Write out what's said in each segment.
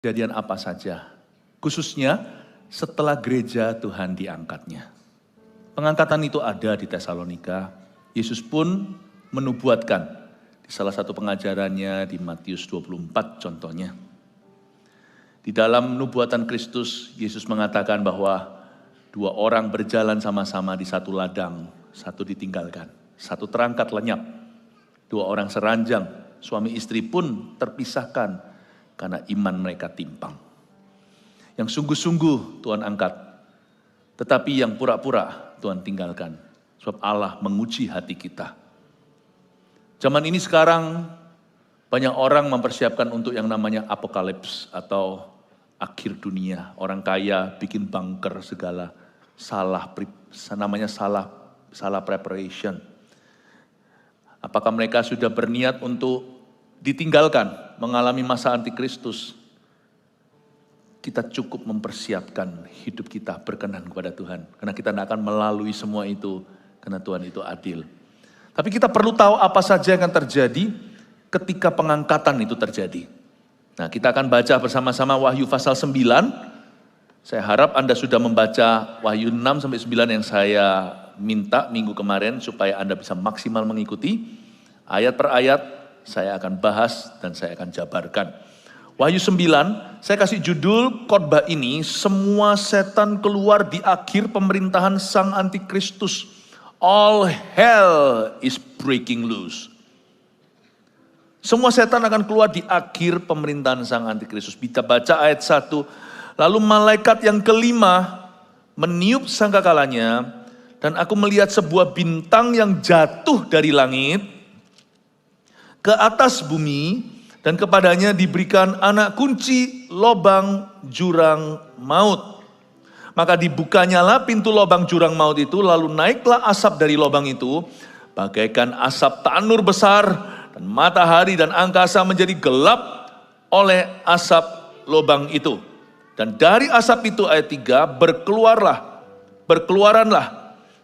Kejadian apa saja, khususnya setelah gereja Tuhan diangkatnya. Pengangkatan itu ada di Tesalonika. Yesus pun menubuatkan di salah satu pengajarannya di Matius 24 contohnya. Di dalam nubuatan Kristus, Yesus mengatakan bahwa dua orang berjalan sama-sama di satu ladang, satu ditinggalkan, satu terangkat lenyap. Dua orang seranjang, suami istri pun terpisahkan karena iman mereka timpang. Yang sungguh-sungguh Tuhan angkat, tetapi yang pura-pura Tuhan tinggalkan. Sebab Allah menguji hati kita. Zaman ini sekarang banyak orang mempersiapkan untuk yang namanya apokalips atau akhir dunia. Orang kaya bikin bunker segala, salah preparation. Apakah mereka sudah berniat untuk ditinggalkan, mengalami masa antikristus? Kita cukup mempersiapkan hidup kita berkenan kepada Tuhan. Karena kita tidak akan melalui semua itu, karena Tuhan itu adil. Tapi kita perlu tahu apa saja yang akan terjadi ketika pengangkatan itu terjadi. Nah, kita akan baca bersama-sama Wahyu pasal 9. Saya harap Anda sudah membaca Wahyu 6-9 yang saya minta minggu kemarin supaya Anda bisa maksimal mengikuti. Ayat per ayat saya akan bahas dan saya akan jabarkan. Wahyu 9, saya kasih judul khotbah ini, semua setan keluar di akhir pemerintahan Sang Antikristus. All hell is breaking loose. Semua setan akan keluar di akhir pemerintahan Sang Antikristus. Kita baca ayat 1. Lalu malaikat yang kelima meniup sangkakalanya, dan aku melihat sebuah bintang yang jatuh dari langit ke atas bumi, dan kepadanya diberikan anak kunci lobang jurang maut. Maka dibukanyalah pintu lobang jurang maut itu, lalu naiklah asap dari lobang itu, bagaikan asap tanur besar, dan matahari dan angkasa menjadi gelap oleh asap lobang itu. Dan dari asap itu, ayat 3, berkeluaranlah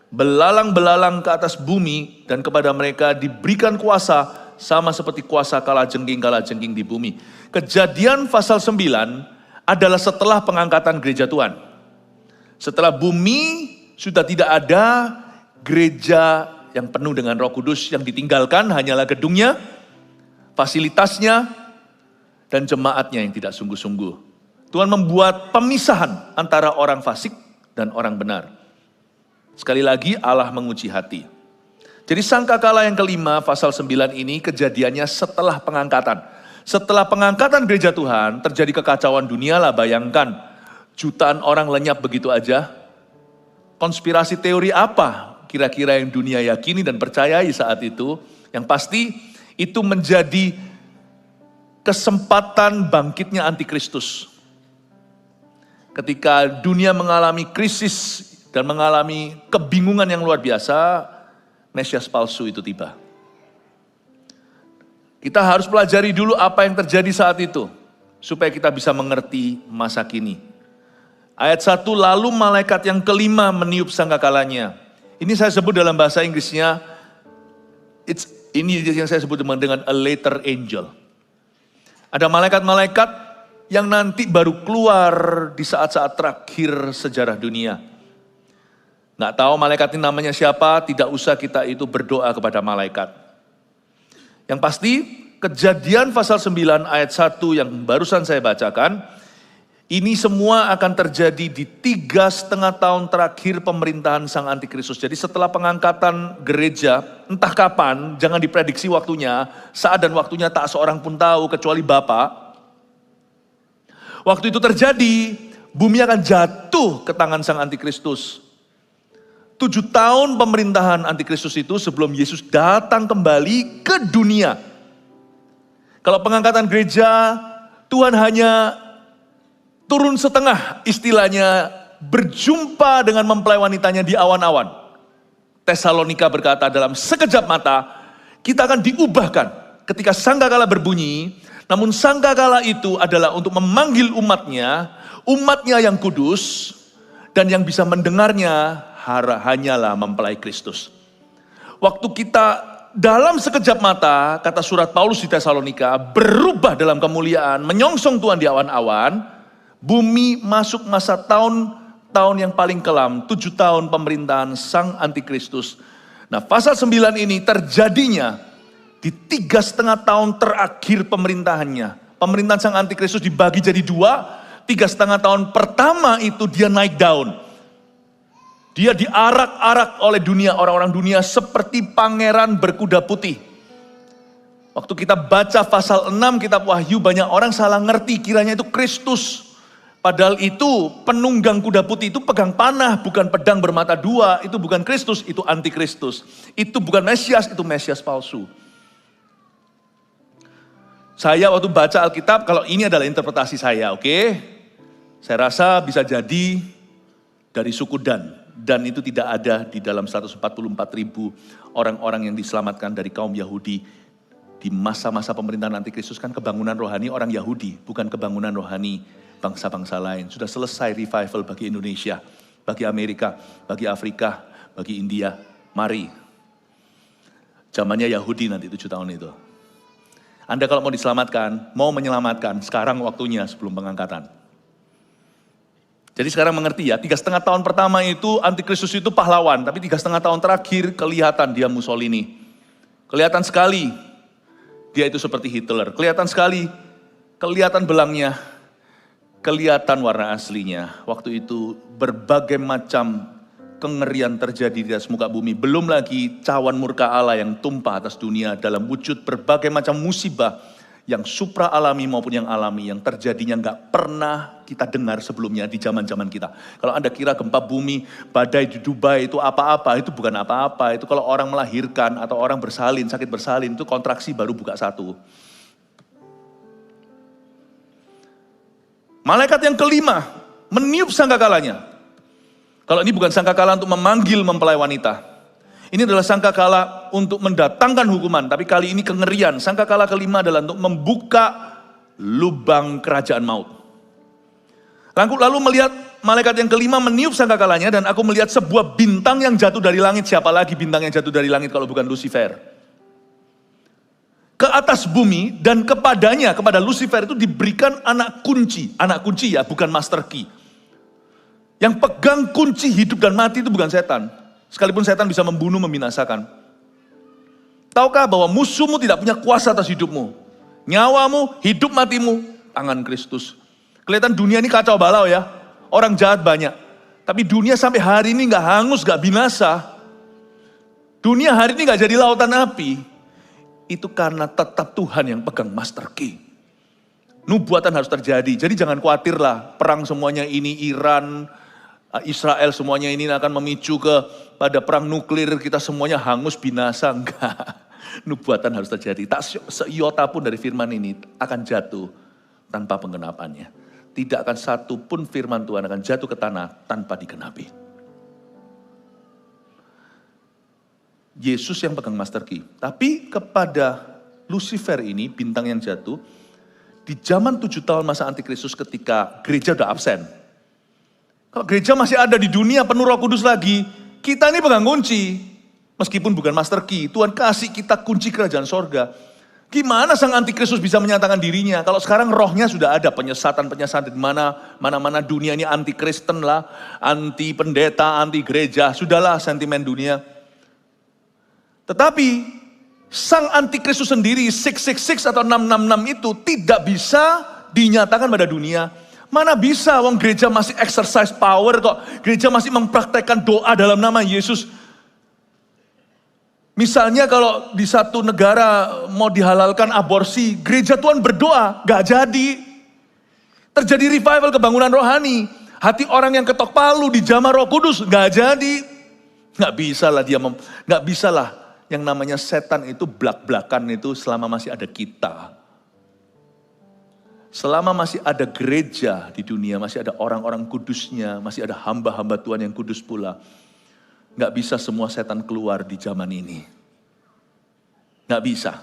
belalang-belalang ke atas bumi, dan kepada mereka diberikan kuasa sama seperti kuasa kalajengking di bumi. Kejadian pasal 9 adalah setelah pengangkatan gereja Tuhan. Setelah bumi sudah tidak ada gereja yang penuh dengan Roh Kudus, yang ditinggalkan hanyalah gedungnya, fasilitasnya, dan jemaatnya yang tidak sungguh-sungguh. Tuhan membuat pemisahan antara orang fasik dan orang benar. Sekali lagi Allah menguji hati. Jadi sangkakala yang kelima pasal 9 ini kejadiannya setelah pengangkatan. Setelah pengangkatan gereja Tuhan terjadi kekacauan dunia lah, bayangkan. Jutaan orang lenyap begitu aja. Konspirasi teori apa kira-kira yang dunia yakini dan percayai saat itu? Yang pasti itu menjadi kesempatan bangkitnya antikristus. Ketika dunia mengalami krisis dan mengalami kebingungan yang luar biasa, Mesias palsu itu tiba. Kita harus pelajari dulu apa yang terjadi saat itu, supaya kita bisa mengerti masa kini. Ayat 1, lalu malaikat yang kelima meniup sangkakalanya. Ini saya sebut dalam bahasa Inggrisnya, ini yang saya sebut dengan a later angel. Ada malaikat-malaikat yang nanti baru keluar di saat-saat terakhir sejarah dunia. Nggak tahu malaikat ini namanya siapa, tidak usah kita itu berdoa kepada malaikat. Yang pasti, kejadian pasal 9 ayat 1 yang barusan saya bacakan, ini semua akan terjadi di 3,5 tahun terakhir pemerintahan Sang Antikristus. Jadi setelah pengangkatan gereja, entah kapan, jangan diprediksi waktunya, saat dan waktunya tak seorang pun tahu kecuali Bapa. Waktu itu terjadi, bumi akan jatuh ke tangan Sang Antikristus. 7 tahun pemerintahan antikristus itu sebelum Yesus datang kembali ke dunia. Kalau pengangkatan gereja, Tuhan hanya turun setengah, istilahnya berjumpa dengan mempelai wanitanya di awan-awan. Tesalonika berkata dalam sekejap mata, kita akan diubahkan ketika sangkakala berbunyi. Namun sangkakala itu adalah untuk memanggil umatnya yang kudus, dan yang bisa mendengarnya hanyalah mempelai Kristus. Waktu kita dalam sekejap mata, kata surat Paulus di Tesalonika, berubah dalam kemuliaan, menyongsong Tuhan di awan-awan, bumi masuk masa tahun yang paling kelam, 7 tahun pemerintahan Sang Antikristus. Nah, pasal 9 ini terjadinya di 3,5 tahun terakhir pemerintahannya. Pemerintahan Sang Antikristus dibagi jadi 2, 3,5 tahun pertama itu dia naik daun. Dia diarak-arak oleh dunia, orang-orang dunia seperti pangeran berkuda putih. Waktu kita baca pasal 6 kitab Wahyu, banyak orang salah ngerti kiranya itu Kristus. Padahal itu penunggang kuda putih itu pegang panah, bukan pedang bermata dua. Itu bukan Kristus, itu antikristus. Itu bukan Mesias, itu Mesias palsu. Saya waktu baca Alkitab, kalau ini adalah interpretasi saya, oke? Saya rasa bisa jadi dari suku Dan. Dan itu tidak ada di dalam 144.000 orang-orang yang diselamatkan dari kaum Yahudi. Di masa-masa pemerintahan Antikristus kan kebangunan rohani orang Yahudi, bukan kebangunan rohani bangsa-bangsa lain. Sudah selesai revival bagi Indonesia, bagi Amerika, bagi Afrika, bagi India. Mari. Zamannya Yahudi nanti 7 tahun itu. Anda kalau mau diselamatkan, mau menyelamatkan, sekarang waktunya sebelum pengangkatan. Jadi sekarang mengerti ya, 3,5 tahun pertama itu Antikristus itu pahlawan, tapi 3,5 tahun terakhir kelihatan dia Mussolini. Kelihatan sekali dia itu seperti Hitler. Kelihatan sekali, kelihatan belangnya, kelihatan warna aslinya. Waktu itu berbagai macam kengerian terjadi di atas muka bumi. Belum lagi cawan murka Allah yang tumpah atas dunia dalam wujud berbagai macam musibah yang supra alami maupun yang alami, yang terjadinya nggak pernah kita dengar sebelumnya di zaman-zaman kita. Kalau Anda kira gempa bumi, badai di Dubai itu apa-apa, itu bukan apa-apa. Itu kalau orang melahirkan atau orang bersalin, sakit bersalin, itu kontraksi baru buka 1. Malaikat yang kelima meniup sangkakalanya. Kalau ini bukan sangkakala untuk memanggil mempelai wanita. Ini adalah sangkakala untuk mendatangkan hukuman, tapi kali ini kengerian. Sangkakala kelima adalah untuk membuka lubang kerajaan maut. Lalu melihat malaikat yang kelima meniup sangkakalanya, dan aku melihat sebuah bintang yang jatuh dari langit. Siapa lagi bintang yang jatuh dari langit kalau bukan Lucifer? Ke atas bumi, dan kepada Lucifer itu diberikan anak kunci ya, bukan master key. Yang pegang kunci hidup dan mati itu bukan setan. Sekalipun setan bisa membunuh, membinasakan. Tahukah bahwa musuhmu tidak punya kuasa atas hidupmu? Nyawamu, hidup matimu, tangan Kristus. Kelihatan dunia ini kacau balau ya. Orang jahat banyak. Tapi dunia sampai hari ini gak hangus, gak binasa. Dunia hari ini gak jadi lautan api. Itu karena tetap Tuhan yang pegang master key. Nubuatan harus terjadi. Jadi jangan khawatirlah perang semuanya ini, Iran, Israel semuanya ini akan memicu pada perang nuklir, kita semuanya hangus binasa. Enggak. Nubuatan harus terjadi. Tak seiota pun dari firman ini akan jatuh tanpa penggenapannya. Tidak akan satu pun firman Tuhan akan jatuh ke tanah tanpa digenapi. Yesus yang pegang master key. Tapi kepada Lucifer ini, bintang yang jatuh, di zaman 7 tahun masa Antikristus ketika gereja udah absen. Kalau gereja masih ada di dunia penuh Roh Kudus lagi, kita ini pegang kunci. Meskipun bukan master key, Tuhan kasih kita kunci kerajaan sorga. Gimana Sang Antikristus bisa menyatakan dirinya? Kalau sekarang rohnya sudah ada, penyesatan di mana-mana dunia ini anti Kristen lah, anti pendeta, anti gereja, sudahlah sentimen dunia. Tetapi Sang Antikristus sendiri 666 atau 666 itu tidak bisa dinyatakan pada dunia. Mana bisa, wong gereja masih exercise power kok. Gereja masih mempraktekkan doa dalam nama Yesus. Misalnya kalau di satu negara mau dihalalkan aborsi, gereja Tuhan berdoa, gak jadi. Terjadi revival kebangunan rohani. Hati orang yang ketok palu di jamah Roh Kudus, gak jadi. Gak bisa lah gak bisa lah. Yang namanya setan itu blak-blakan itu selama masih ada kita. Selama masih ada gereja di dunia, masih ada orang-orang kudusnya, masih ada hamba-hamba Tuhan yang kudus pula. Gak bisa semua setan keluar di zaman ini. Gak bisa.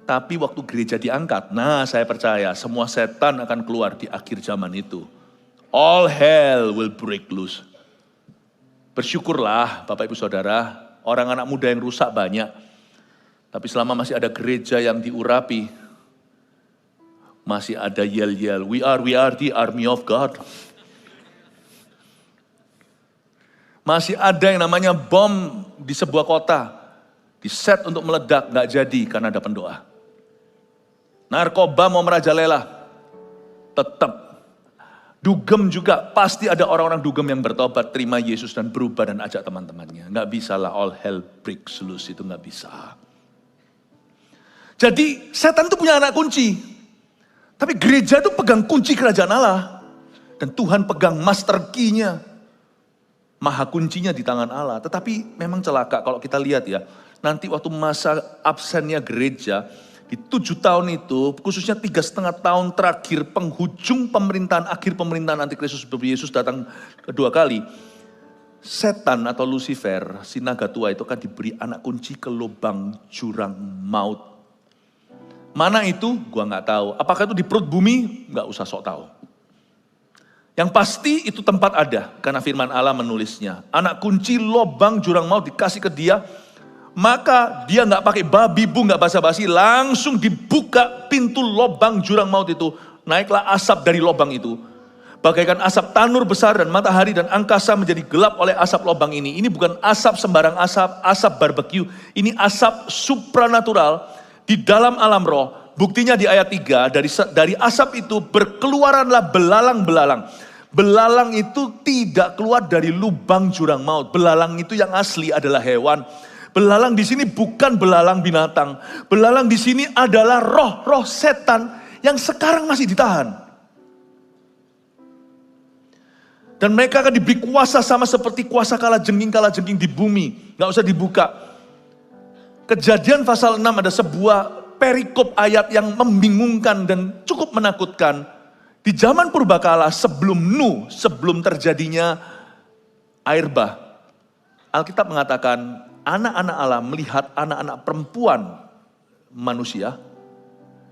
Tapi waktu gereja diangkat, nah saya percaya semua setan akan keluar di akhir zaman itu. All hell will break loose. Bersyukurlah Bapak Ibu Saudara, orang anak muda yang rusak banyak. Tapi selama masih ada gereja yang diurapi, masih ada yel-yel, we are the army of God. Masih ada yang namanya bom di sebuah kota, diset untuk meledak, gak jadi karena ada pendoa. Narkoba mau merajalela, tetap. Dugem juga, pasti ada orang-orang dugem yang bertobat, terima Yesus dan berubah dan ajak teman-temannya. Gak bisa lah, all hell breaks loose, itu gak bisa. Jadi setan itu punya anak kunci. Tapi gereja itu pegang kunci kerajaan Allah. Dan Tuhan pegang master key-nya. Maha kuncinya di tangan Allah. Tetapi memang celaka kalau kita lihat ya. Nanti waktu masa absennya gereja, di 7 tahun itu, khususnya 3,5 tahun terakhir penghujung pemerintahan, akhir pemerintahan antikristus sebelum Yesus datang kedua kali. Setan atau Lucifer, si naga tua itu akan diberi anak kunci ke lubang jurang maut. Mana itu? Gua gak tahu. Apakah itu di perut bumi? Gak usah sok tahu. Yang pasti itu tempat ada, karena firman Allah menulisnya. Anak kunci lubang jurang maut dikasih ke dia, maka dia gak pakai babi bu, gak basa-basi, langsung dibuka pintu lubang jurang maut itu. Naiklah asap dari lubang itu. Bagaikan asap tanur besar dan matahari dan angkasa menjadi gelap oleh asap lubang ini. Ini bukan asap sembarang asap, asap barbeque. Ini asap supranatural di dalam alam roh. Buktinya di ayat 3, dari asap itu berkeluaranlah belalang-belalang. Belalang itu tidak keluar dari lubang jurang maut. Belalang itu yang asli adalah hewan. Belalang di sini bukan belalang binatang. Belalang di sini adalah roh-roh setan yang sekarang masih ditahan. Dan mereka akan diberi kuasa sama seperti kuasa kalajengking di bumi. Gak usah dibuka. Kejadian pasal 6 ada sebuah perikop ayat yang membingungkan dan cukup menakutkan. Di zaman purbakala sebelum Nuh, sebelum terjadinya air bah, Alkitab mengatakan anak-anak Allah melihat anak-anak perempuan manusia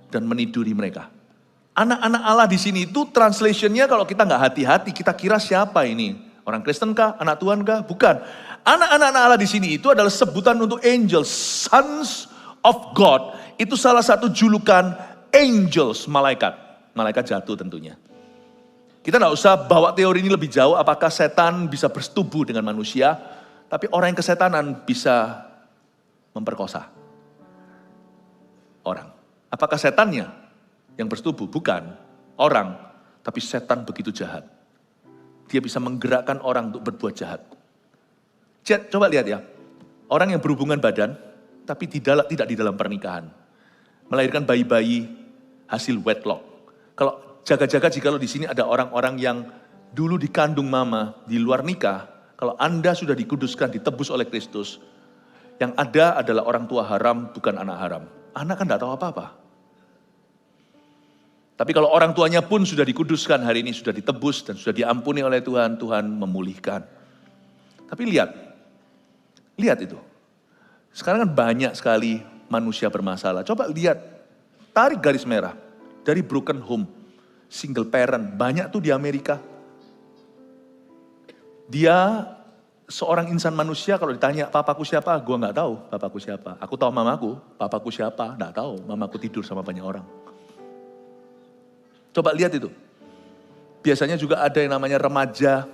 dan meniduri mereka. Anak-anak Allah di sini itu translationnya kalau kita nggak hati-hati kita kira siapa ini? Orang Kristen kah? Anak Tuhan kah? Bukan. Anak-anak Allah di sini itu adalah sebutan untuk angels, sons of God. Itu salah satu julukan angels, malaikat. Malaikat jatuh tentunya. Kita nggak usah bawa teori ini lebih jauh. Apakah setan bisa bersetubuh dengan manusia? Tapi orang yang kesetanan bisa memperkosa orang. Apakah setannya yang bersetubuh? Bukan. Orang. Tapi setan begitu jahat. Dia bisa menggerakkan orang untuk berbuat jahat. Coba lihat ya. Orang yang berhubungan badan, tapi tidak di dalam pernikahan. Melahirkan bayi-bayi hasil wedlock. Kalau jaga-jaga jikalau di sini ada orang-orang yang dulu dikandung mama di luar nikah, kalau Anda sudah dikuduskan, ditebus oleh Kristus, yang ada adalah orang tua haram, bukan anak haram. Anak kan tidak tahu apa-apa. Tapi kalau orang tuanya pun sudah dikuduskan, hari ini sudah ditebus dan sudah diampuni oleh Tuhan, Tuhan memulihkan. Tapi lihat itu. Sekarang kan banyak sekali manusia bermasalah. Coba lihat, tarik garis merah. Dari broken home, single parent, banyak tuh di Amerika. Dia seorang insan manusia kalau ditanya, papaku siapa? Gua nggak tahu papaku siapa. Aku tahu mamaku, papaku siapa? Nggak tahu, mamaku tidur sama banyak orang. Coba lihat itu. Biasanya juga ada yang namanya remaja,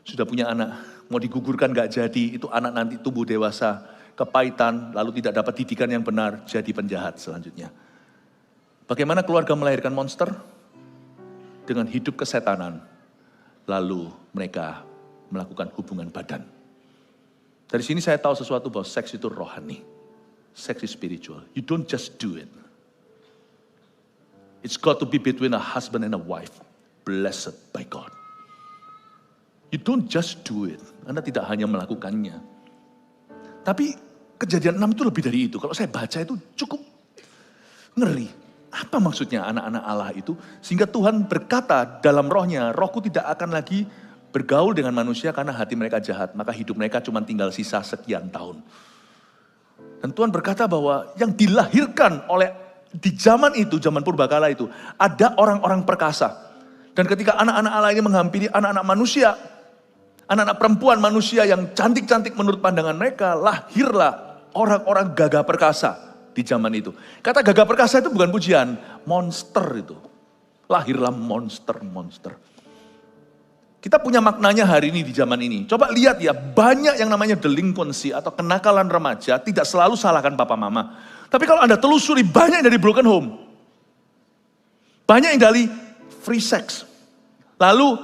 sudah punya anak, mau digugurkan nggak jadi, itu anak nanti tumbuh dewasa, kepahitan, lalu tidak dapat didikan yang benar, jadi penjahat selanjutnya. Bagaimana keluarga melahirkan monster? Dengan hidup kesetanan. Lalu mereka melakukan hubungan badan. Dari sini saya tahu sesuatu bahwa seks itu rohani. Seks is spiritual. You don't just do it. It's got to be between a husband and a wife. Blessed by God. You don't just do it. Anda tidak hanya melakukannya. Tapi Kejadian 6 itu lebih dari itu. Kalau saya baca itu cukup ngeri. Apa maksudnya anak-anak Allah itu? Sehingga Tuhan berkata dalam rohnya, rohku tidak akan lagi bergaul dengan manusia karena hati mereka jahat. Maka hidup mereka cuma tinggal sisa sekian tahun. Dan Tuhan berkata bahwa yang dilahirkan oleh di zaman itu, zaman purbakala itu, ada orang-orang perkasa. Dan ketika anak-anak Allah ini menghampiri anak-anak manusia, anak-anak perempuan manusia yang cantik-cantik menurut pandangan mereka, lahirlah orang-orang gagah perkasa. di zaman itu. Kata gagah perkasa itu bukan pujian, monster itu. Lahirlah monster-monster. Kita punya maknanya hari ini di zaman ini. Coba lihat ya, banyak yang namanya delinquency atau kenakalan remaja tidak selalu salahkan papa mama. Tapi kalau Anda telusuri, banyak yang dari broken home. Banyak yang dari free sex. Lalu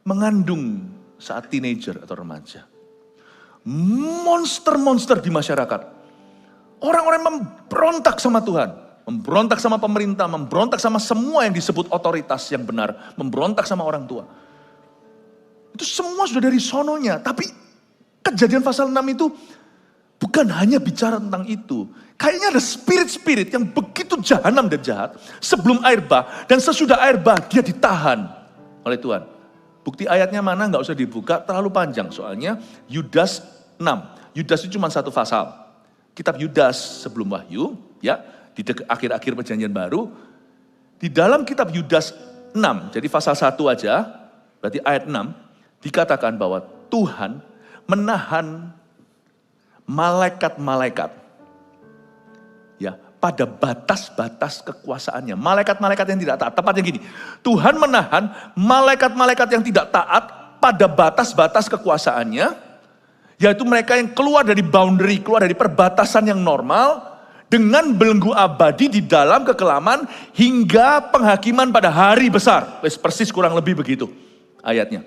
mengandung saat teenager atau remaja. Monster-monster di masyarakat. Orang-orang memberontak sama Tuhan. Memberontak sama pemerintah, memberontak sama semua yang disebut otoritas yang benar. Memberontak sama orang tua. Itu semua sudah dari sononya. Tapi Kejadian pasal 6 itu bukan hanya bicara tentang itu. Kayaknya ada spirit-spirit yang begitu jahanam dan jahat. Sebelum air bah dan sesudah air bah dia ditahan oleh Tuhan. Bukti ayatnya mana nggak usah dibuka, terlalu panjang soalnya. Yudas 6. Yudas itu cuma satu pasal. Kitab Yudas sebelum Wahyu, ya. Di akhir-akhir perjanjian baru, di dalam kitab Yudas 6, jadi pasal 1 aja, berarti ayat 6, dikatakan bahwa Tuhan menahan malaikat-malaikat, ya, pada batas-batas kekuasaannya. Malaikat-malaikat yang tidak taat, tepatnya gini, Tuhan menahan malaikat-malaikat yang tidak taat pada batas-batas kekuasaannya, yaitu mereka yang keluar dari boundary, keluar dari perbatasan yang normal, dengan belenggu abadi di dalam kekelaman hingga penghakiman pada hari besar. Persis kurang lebih begitu ayatnya.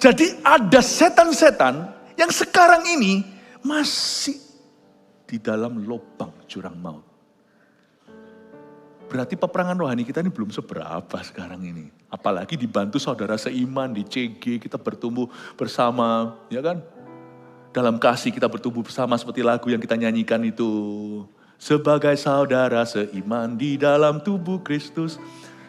Jadi ada setan-setan yang sekarang ini masih di dalam lubang jurang maut. Berarti peperangan rohani kita ini belum seberapa sekarang ini. Apalagi dibantu saudara seiman di CG, kita bertumbuh bersama, ya kan? Dalam kasih kita bertumbuh bersama seperti lagu yang kita nyanyikan itu. Sebagai saudara seiman di dalam tubuh Kristus.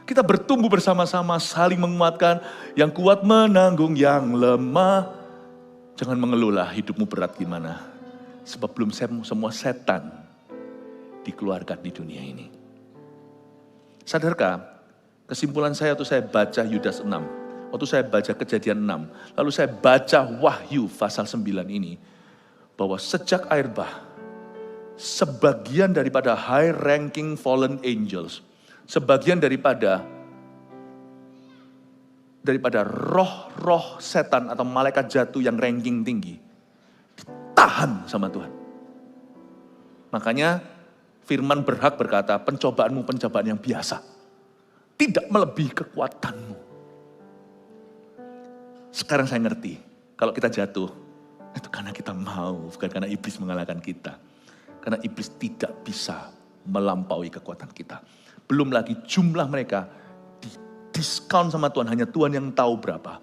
Kita bertumbuh bersama-sama, saling menguatkan. Yang kuat menanggung yang lemah. Jangan mengeluhlah hidupmu berat gimana. Sebab belum semua setan dikeluarkan di dunia ini. Sadarkah, kesimpulan saya waktu saya baca Yudas 6. Waktu saya baca Kejadian 6, lalu saya baca Wahyu pasal 9 ini, bahwa sejak air bah, sebagian daripada high ranking fallen angels, sebagian daripada roh-roh setan atau malaikat jatuh yang ranking tinggi, ditahan sama Tuhan. Makanya firman berhak berkata, pencobaanmu pencobaan yang biasa, tidak melebihi kekuatanmu. Sekarang saya ngerti, kalau kita jatuh, itu karena kita mau, bukan karena iblis mengalahkan kita. Karena iblis tidak bisa melampaui kekuatan kita. Belum lagi jumlah mereka didiskon sama Tuhan, hanya Tuhan yang tahu berapa.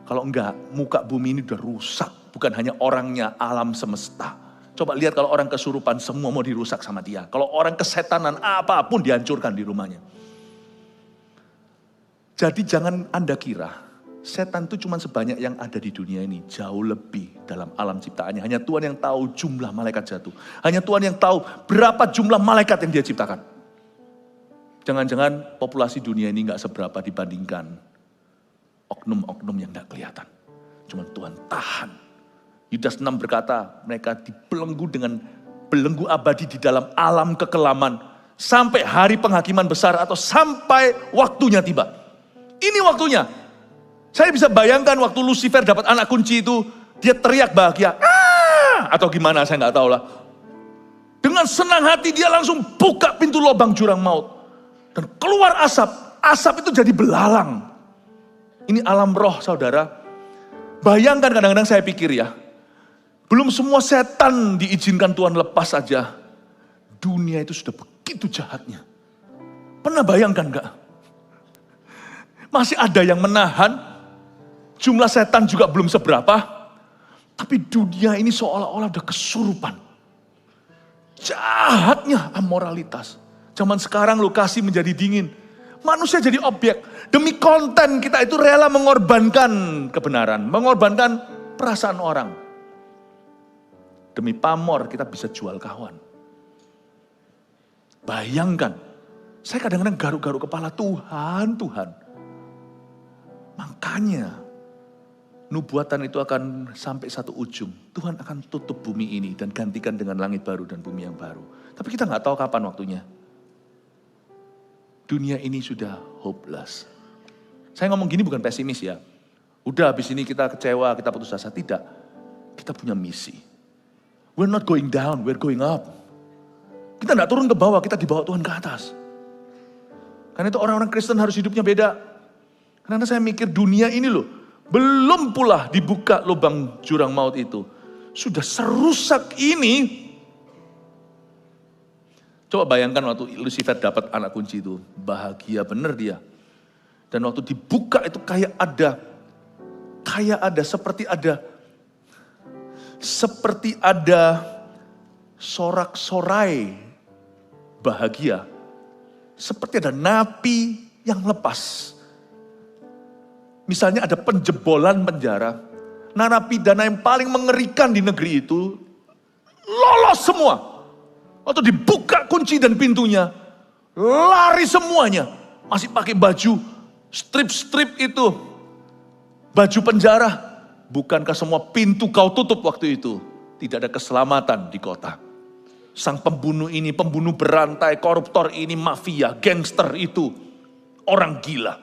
Kalau enggak, muka bumi ini udah rusak, bukan hanya orangnya, alam semesta. Coba lihat kalau orang kesurupan, semua mau dirusak sama dia. Kalau orang kesetanan, apapun dihancurkan di rumahnya. Jadi jangan Anda kira, setan itu cuma sebanyak yang ada di dunia ini. Jauh lebih dalam alam ciptaannya. Hanya Tuhan yang tahu jumlah malaikat jatuh. Hanya Tuhan yang tahu berapa jumlah malaikat yang dia ciptakan. Jangan-jangan populasi dunia ini gak seberapa dibandingkan oknum-oknum yang gak kelihatan. Cuma Tuhan tahan. Yudas 6 berkata, mereka dibelenggu dengan belenggu abadi di dalam alam kekelaman. Sampai hari penghakiman besar atau sampai waktunya tiba. Ini waktunya. Saya bisa bayangkan waktu Lucifer dapat anak kunci itu, dia teriak bahagia, atau gimana saya nggak tahu lah. Dengan senang hati dia langsung buka pintu lubang jurang maut. Dan keluar asap, asap itu jadi belalang. Ini alam roh saudara. Bayangkan kadang-kadang saya pikir ya, belum semua setan diizinkan Tuhan lepas saja. Dunia itu sudah begitu jahatnya. Pernah bayangkan nggak? Masih ada yang menahan. Jumlah setan juga belum seberapa, tapi dunia ini seolah-olah udah kesurupan. Jahatnya amoralitas. Zaman sekarang lokasi menjadi dingin. Manusia jadi objek. Demi konten kita itu rela mengorbankan kebenaran, mengorbankan perasaan orang. Demi pamor kita bisa jual kawan. Bayangkan, saya kadang-kadang garuk-garuk kepala, Tuhan. Makanya, nubuatan itu akan sampai satu ujung. Tuhan akan tutup bumi ini dan gantikan dengan langit baru dan bumi yang baru. Tapi kita nggak tahu kapan waktunya. Dunia ini sudah hopeless. Saya ngomong gini bukan pesimis ya. Udah habis ini kita kecewa, kita putus asa. Tidak. Kita punya misi. We're not going down, we're going up. Kita nggak turun ke bawah, kita dibawa Tuhan ke atas. Karena itu orang-orang Kristen harus hidupnya beda. Karena saya mikir dunia ini loh, belum pula dibuka lubang jurang maut itu. Sudah serusak ini. Coba bayangkan waktu Lucifer dapat anak kunci itu. Bahagia bener dia. Dan waktu dibuka itu kayak ada seperti ada sorak-sorai bahagia. Seperti ada napi yang lepas. Misalnya ada penjebolan penjara. Narapidana yang paling mengerikan di negeri itu lolos semua. Waktu dibuka kunci dan pintunya, lari semuanya. Masih pakai baju strip-strip itu. Baju penjara. Bukankah semua pintu kau tutup waktu itu? Tidak ada keselamatan di kota. Sang pembunuh ini, pembunuh berantai, koruptor ini, mafia, gangster itu. Orang gila.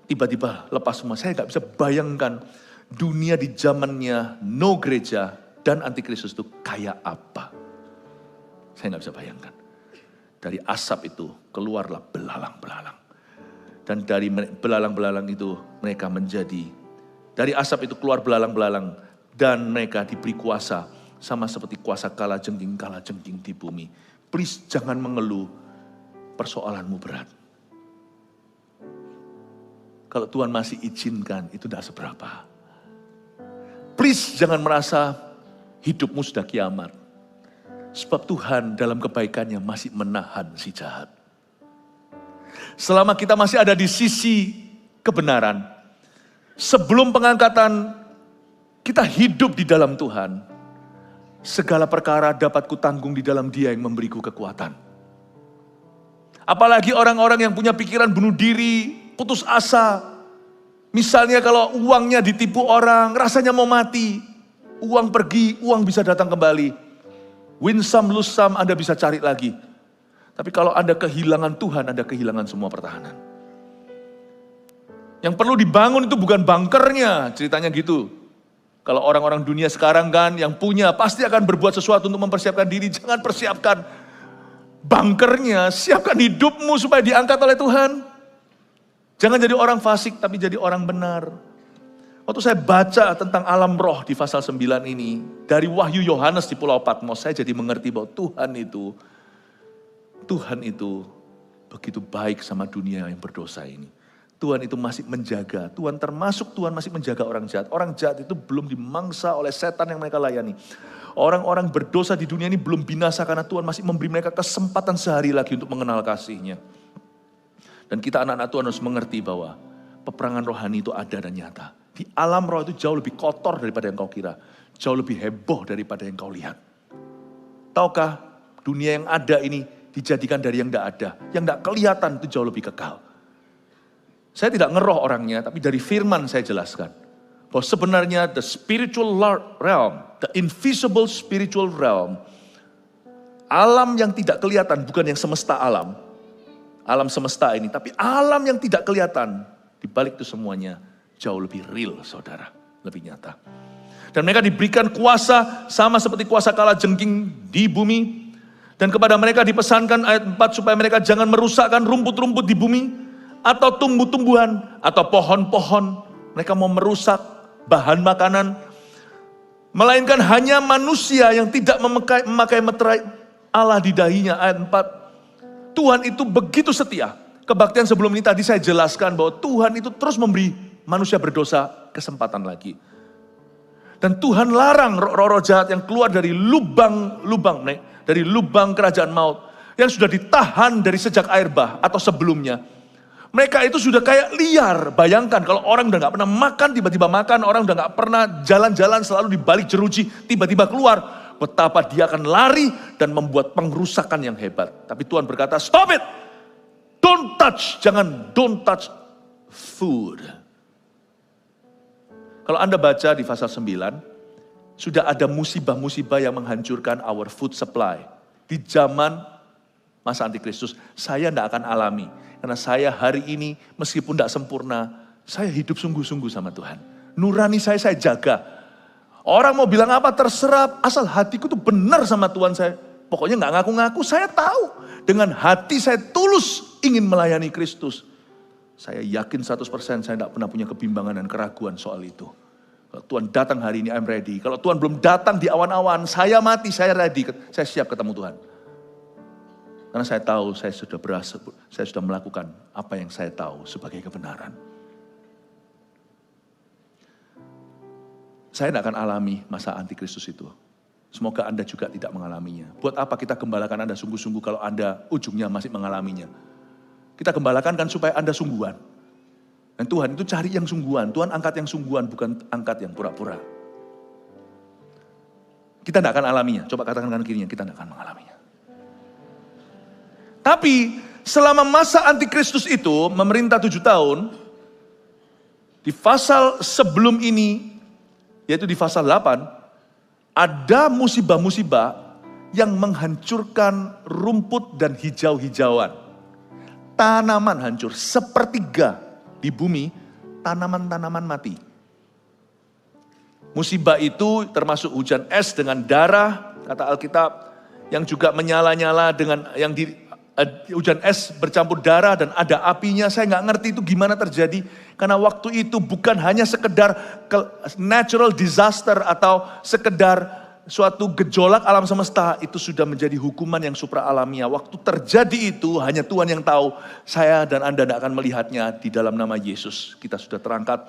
Tiba-tiba lepas semua. Saya gak bisa bayangkan dunia di zamannya no gereja dan antikristus itu kayak apa. Saya gak bisa bayangkan. Dari asap itu keluarlah belalang-belalang. Dan dari belalang-belalang itu mereka menjadi, dari asap itu keluar belalang-belalang. Dan mereka diberi kuasa. Sama seperti kuasa kalajengking di bumi. Please jangan mengeluh, persoalanmu berat. Kalau Tuhan masih izinkan, itu tidak seberapa. Please jangan merasa hidupmu sudah kiamat. Sebab Tuhan dalam kebaikannya masih menahan si jahat. Selama kita masih ada di sisi kebenaran, sebelum pengangkatan kita hidup di dalam Tuhan, segala perkara dapat kutanggung di dalam Dia yang memberiku kekuatan. Apalagi orang-orang yang punya pikiran bunuh diri, putus asa. Misalnya kalau uangnya ditipu orang, rasanya mau mati. Uang pergi, uang bisa datang kembali. Win some, lose some, Anda bisa cari lagi. Tapi kalau Anda kehilangan Tuhan, Anda kehilangan semua pertahanan. Yang perlu dibangun itu bukan bunkernya, ceritanya gitu. Kalau orang-orang dunia sekarang kan yang punya pasti akan berbuat sesuatu untuk mempersiapkan diri. Jangan persiapkan bunkernya, siapkan hidupmu supaya diangkat oleh Tuhan. Jangan jadi orang fasik tapi jadi orang benar. Waktu saya baca tentang alam roh di pasal 9 ini, dari Wahyu Yohanes di Pulau Patmos, saya jadi mengerti bahwa Tuhan itu begitu baik sama dunia yang berdosa ini. Tuhan itu masih menjaga, Tuhan masih menjaga orang jahat. Orang jahat itu belum dimangsa oleh setan yang mereka layani. Orang-orang berdosa di dunia ini belum binasa karena Tuhan masih memberi mereka kesempatan sehari lagi untuk mengenal kasih-Nya. Dan kita anak-anak Tuhan harus mengerti bahwa peperangan rohani itu ada dan nyata. Di alam roh itu jauh lebih kotor daripada yang kau kira. Jauh lebih heboh daripada yang kau lihat. Tahukah dunia yang ada ini dijadikan dari yang tidak ada. Yang tidak kelihatan itu jauh lebih kekal. Saya tidak ngeroh orangnya, tapi dari firman saya jelaskan. Bahwa sebenarnya the spiritual realm, the invisible spiritual realm, alam yang tidak kelihatan, bukan yang semesta alam semesta ini, tapi alam yang tidak kelihatan, di balik itu semuanya jauh lebih real, saudara, lebih nyata. Dan mereka diberikan kuasa sama seperti kuasa kalajengking di bumi. Dan kepada mereka dipesankan ayat 4 supaya mereka jangan merusakkan rumput-rumput di bumi, atau tumbuh-tumbuhan, atau pohon-pohon. Mereka mau merusak bahan makanan. Melainkan hanya manusia yang tidak memakai meterai Allah di dahinya. Ayat 4. Tuhan itu begitu setia. Kebaktian sebelum ini tadi saya jelaskan bahwa Tuhan itu terus memberi manusia berdosa kesempatan lagi. Dan Tuhan larang roh-roh jahat yang keluar dari lubang kerajaan maut. Yang sudah ditahan dari sejak air bah atau sebelumnya. Mereka itu sudah kayak liar. Bayangkan kalau orang udah gak pernah makan, tiba-tiba makan. Orang udah gak pernah jalan-jalan selalu di balik jeruji, tiba-tiba keluar. Betapa dia akan lari dan membuat pengrusakan yang hebat. Tapi Tuhan berkata, stop it! Don't touch food. Kalau Anda baca di pasal 9, sudah ada musibah-musibah yang menghancurkan our food supply. Di zaman masa antikristus, saya tidak akan alami. Karena saya hari ini, meskipun tidak sempurna, saya hidup sungguh-sungguh sama Tuhan. Nurani saya jaga. Orang mau bilang apa, terserah, asal hatiku tuh benar sama Tuhan saya. Pokoknya nggak ngaku-ngaku, saya tahu. Dengan hati saya tulus ingin melayani Kristus. Saya yakin 100% saya tidak pernah punya kebimbangan dan keraguan soal itu. Kalau Tuhan datang hari ini, I'm ready. Kalau Tuhan belum datang di awan-awan, saya mati, saya ready. Saya siap ketemu Tuhan. Karena saya tahu saya sudah melakukan apa yang saya tahu sebagai kebenaran. Saya tidak akan alami masa antikristus itu. Semoga Anda juga tidak mengalaminya. Buat apa kita gembalakan Anda sungguh-sungguh kalau Anda ujungnya masih mengalaminya? Kita gembalakan kan supaya Anda sungguhan. Dan Tuhan itu cari yang sungguhan. Tuhan angkat yang sungguhan, bukan angkat yang pura-pura. Kita tidak akan alaminya. Coba katakan kanan kirinya, kita tidak akan mengalaminya. Tapi selama masa antikristus itu memerintah 7 tahun, di pasal sebelum ini, yaitu di pasal 8, ada musibah-musibah yang menghancurkan rumput dan hijau-hijauan. Tanaman hancur, sepertiga di bumi, tanaman-tanaman mati. Musibah itu termasuk hujan es dengan darah, kata Alkitab, yang juga menyala-nyala dengan yang hujan es bercampur darah dan ada apinya. Saya nggak ngerti itu gimana terjadi. Karena waktu itu bukan hanya sekedar natural disaster atau sekedar suatu gejolak alam semesta. Itu sudah menjadi hukuman yang supra alamiah. Waktu terjadi itu hanya Tuhan yang tahu. Saya dan Anda tidak akan melihatnya di dalam nama Yesus. Kita sudah terangkat.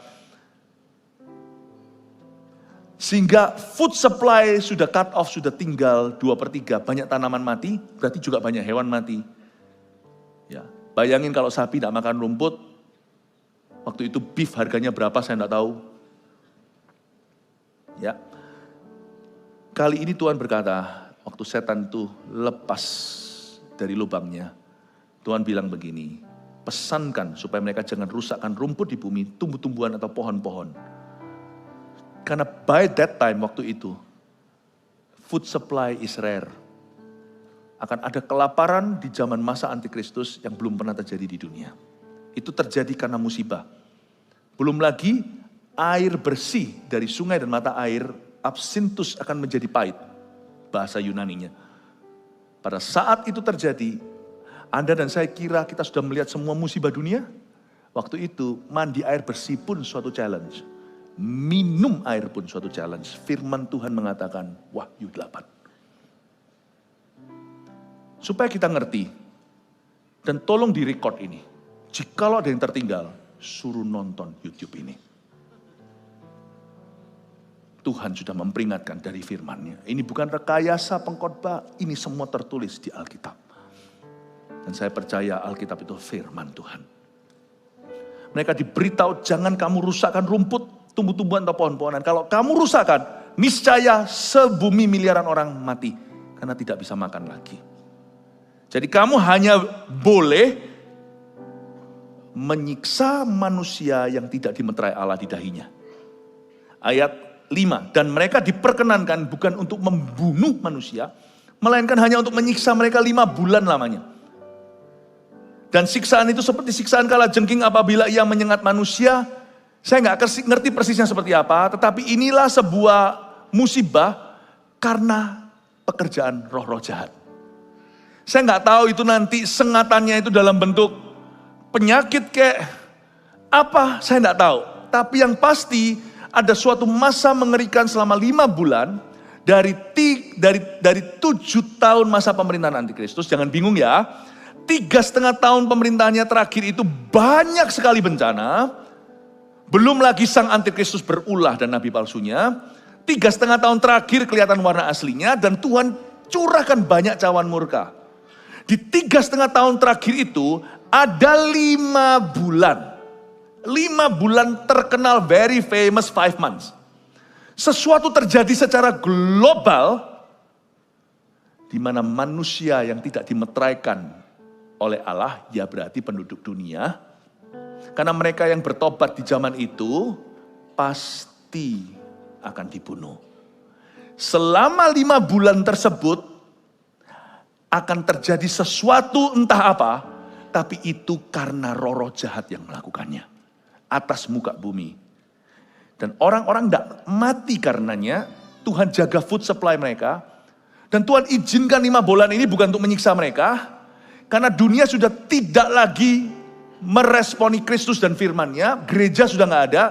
Sehingga food supply sudah cut off, sudah tinggal 2/3. Banyak tanaman mati, berarti juga banyak hewan mati. Ya, bayangin kalau sapi tidak makan rumput, waktu itu beef harganya berapa saya tidak tahu. Ya, kali ini Tuhan berkata, waktu setan itu lepas dari lubangnya, Tuhan bilang begini, pesankan supaya mereka jangan rusakkan rumput di bumi, tumbuh-tumbuhan atau pohon-pohon. Karena by that time, waktu itu, food supply is rare. Akan ada kelaparan di zaman masa antikristus yang belum pernah terjadi di dunia. Itu terjadi karena musibah. Belum lagi air bersih dari sungai dan mata air, absinthus akan menjadi pahit. Bahasa Yunaninya. Pada saat itu terjadi, Anda dan saya kira kita sudah melihat semua musibah dunia. Waktu itu mandi air bersih pun suatu challenge. Minum air pun suatu challenge. Firman Tuhan mengatakan, Wahyu 8. Supaya kita ngerti, dan tolong direcord ini. Jikalau ada yang tertinggal, suruh nonton YouTube ini. Tuhan sudah memperingatkan dari firman-Nya. Ini bukan rekayasa pengkhotbah, ini semua tertulis di Alkitab. Dan saya percaya Alkitab itu firman Tuhan. Mereka diberitahu, jangan kamu rusakkan rumput, tumbuh-tumbuhan atau pohon-pohonan. Kalau kamu rusakkan, niscaya sebumi miliaran orang mati. Karena tidak bisa makan lagi. Jadi kamu hanya boleh menyiksa manusia yang tidak dimeterai Allah di dahinya. Ayat 5, dan mereka diperkenankan bukan untuk membunuh manusia, melainkan hanya untuk menyiksa mereka 5 bulan lamanya. Dan siksaan itu seperti siksaan kalajengking apabila ia menyengat manusia. Saya nggak ngerti persisnya seperti apa, tetapi inilah sebuah musibah karena pekerjaan roh-roh jahat. Saya nggak tahu itu nanti sengatannya itu dalam bentuk penyakit kayak apa, saya nggak tahu. Tapi yang pasti ada suatu masa mengerikan selama 5 bulan dari 7 tahun masa pemerintahan antikristus. Jangan bingung ya, 3,5 tahun pemerintahannya terakhir itu banyak sekali bencana. Belum lagi sang antikristus berulah dan nabi palsunya. 3,5 tahun terakhir kelihatan warna aslinya dan Tuhan curahkan banyak cawan murka. Di 3,5 tahun terakhir itu ada 5 bulan. 5 bulan terkenal, very famous 5 months. Sesuatu terjadi secara global di mana manusia yang tidak dimeteraikan oleh Allah, ya berarti penduduk dunia. Karena mereka yang bertobat di zaman itu pasti pasti akan dibunuh. Selama 5 bulan tersebut akan terjadi sesuatu entah apa, tapi itu karena roh-roh jahat yang melakukannya atas muka bumi. Dan orang-orang tidak mati karenanya. Tuhan jaga food supply mereka. Dan Tuhan izinkan 5 bulan ini bukan untuk menyiksa mereka. Karena dunia sudah tidak lagi meresponi Kristus dan firman-Nya. Gereja sudah nggak ada.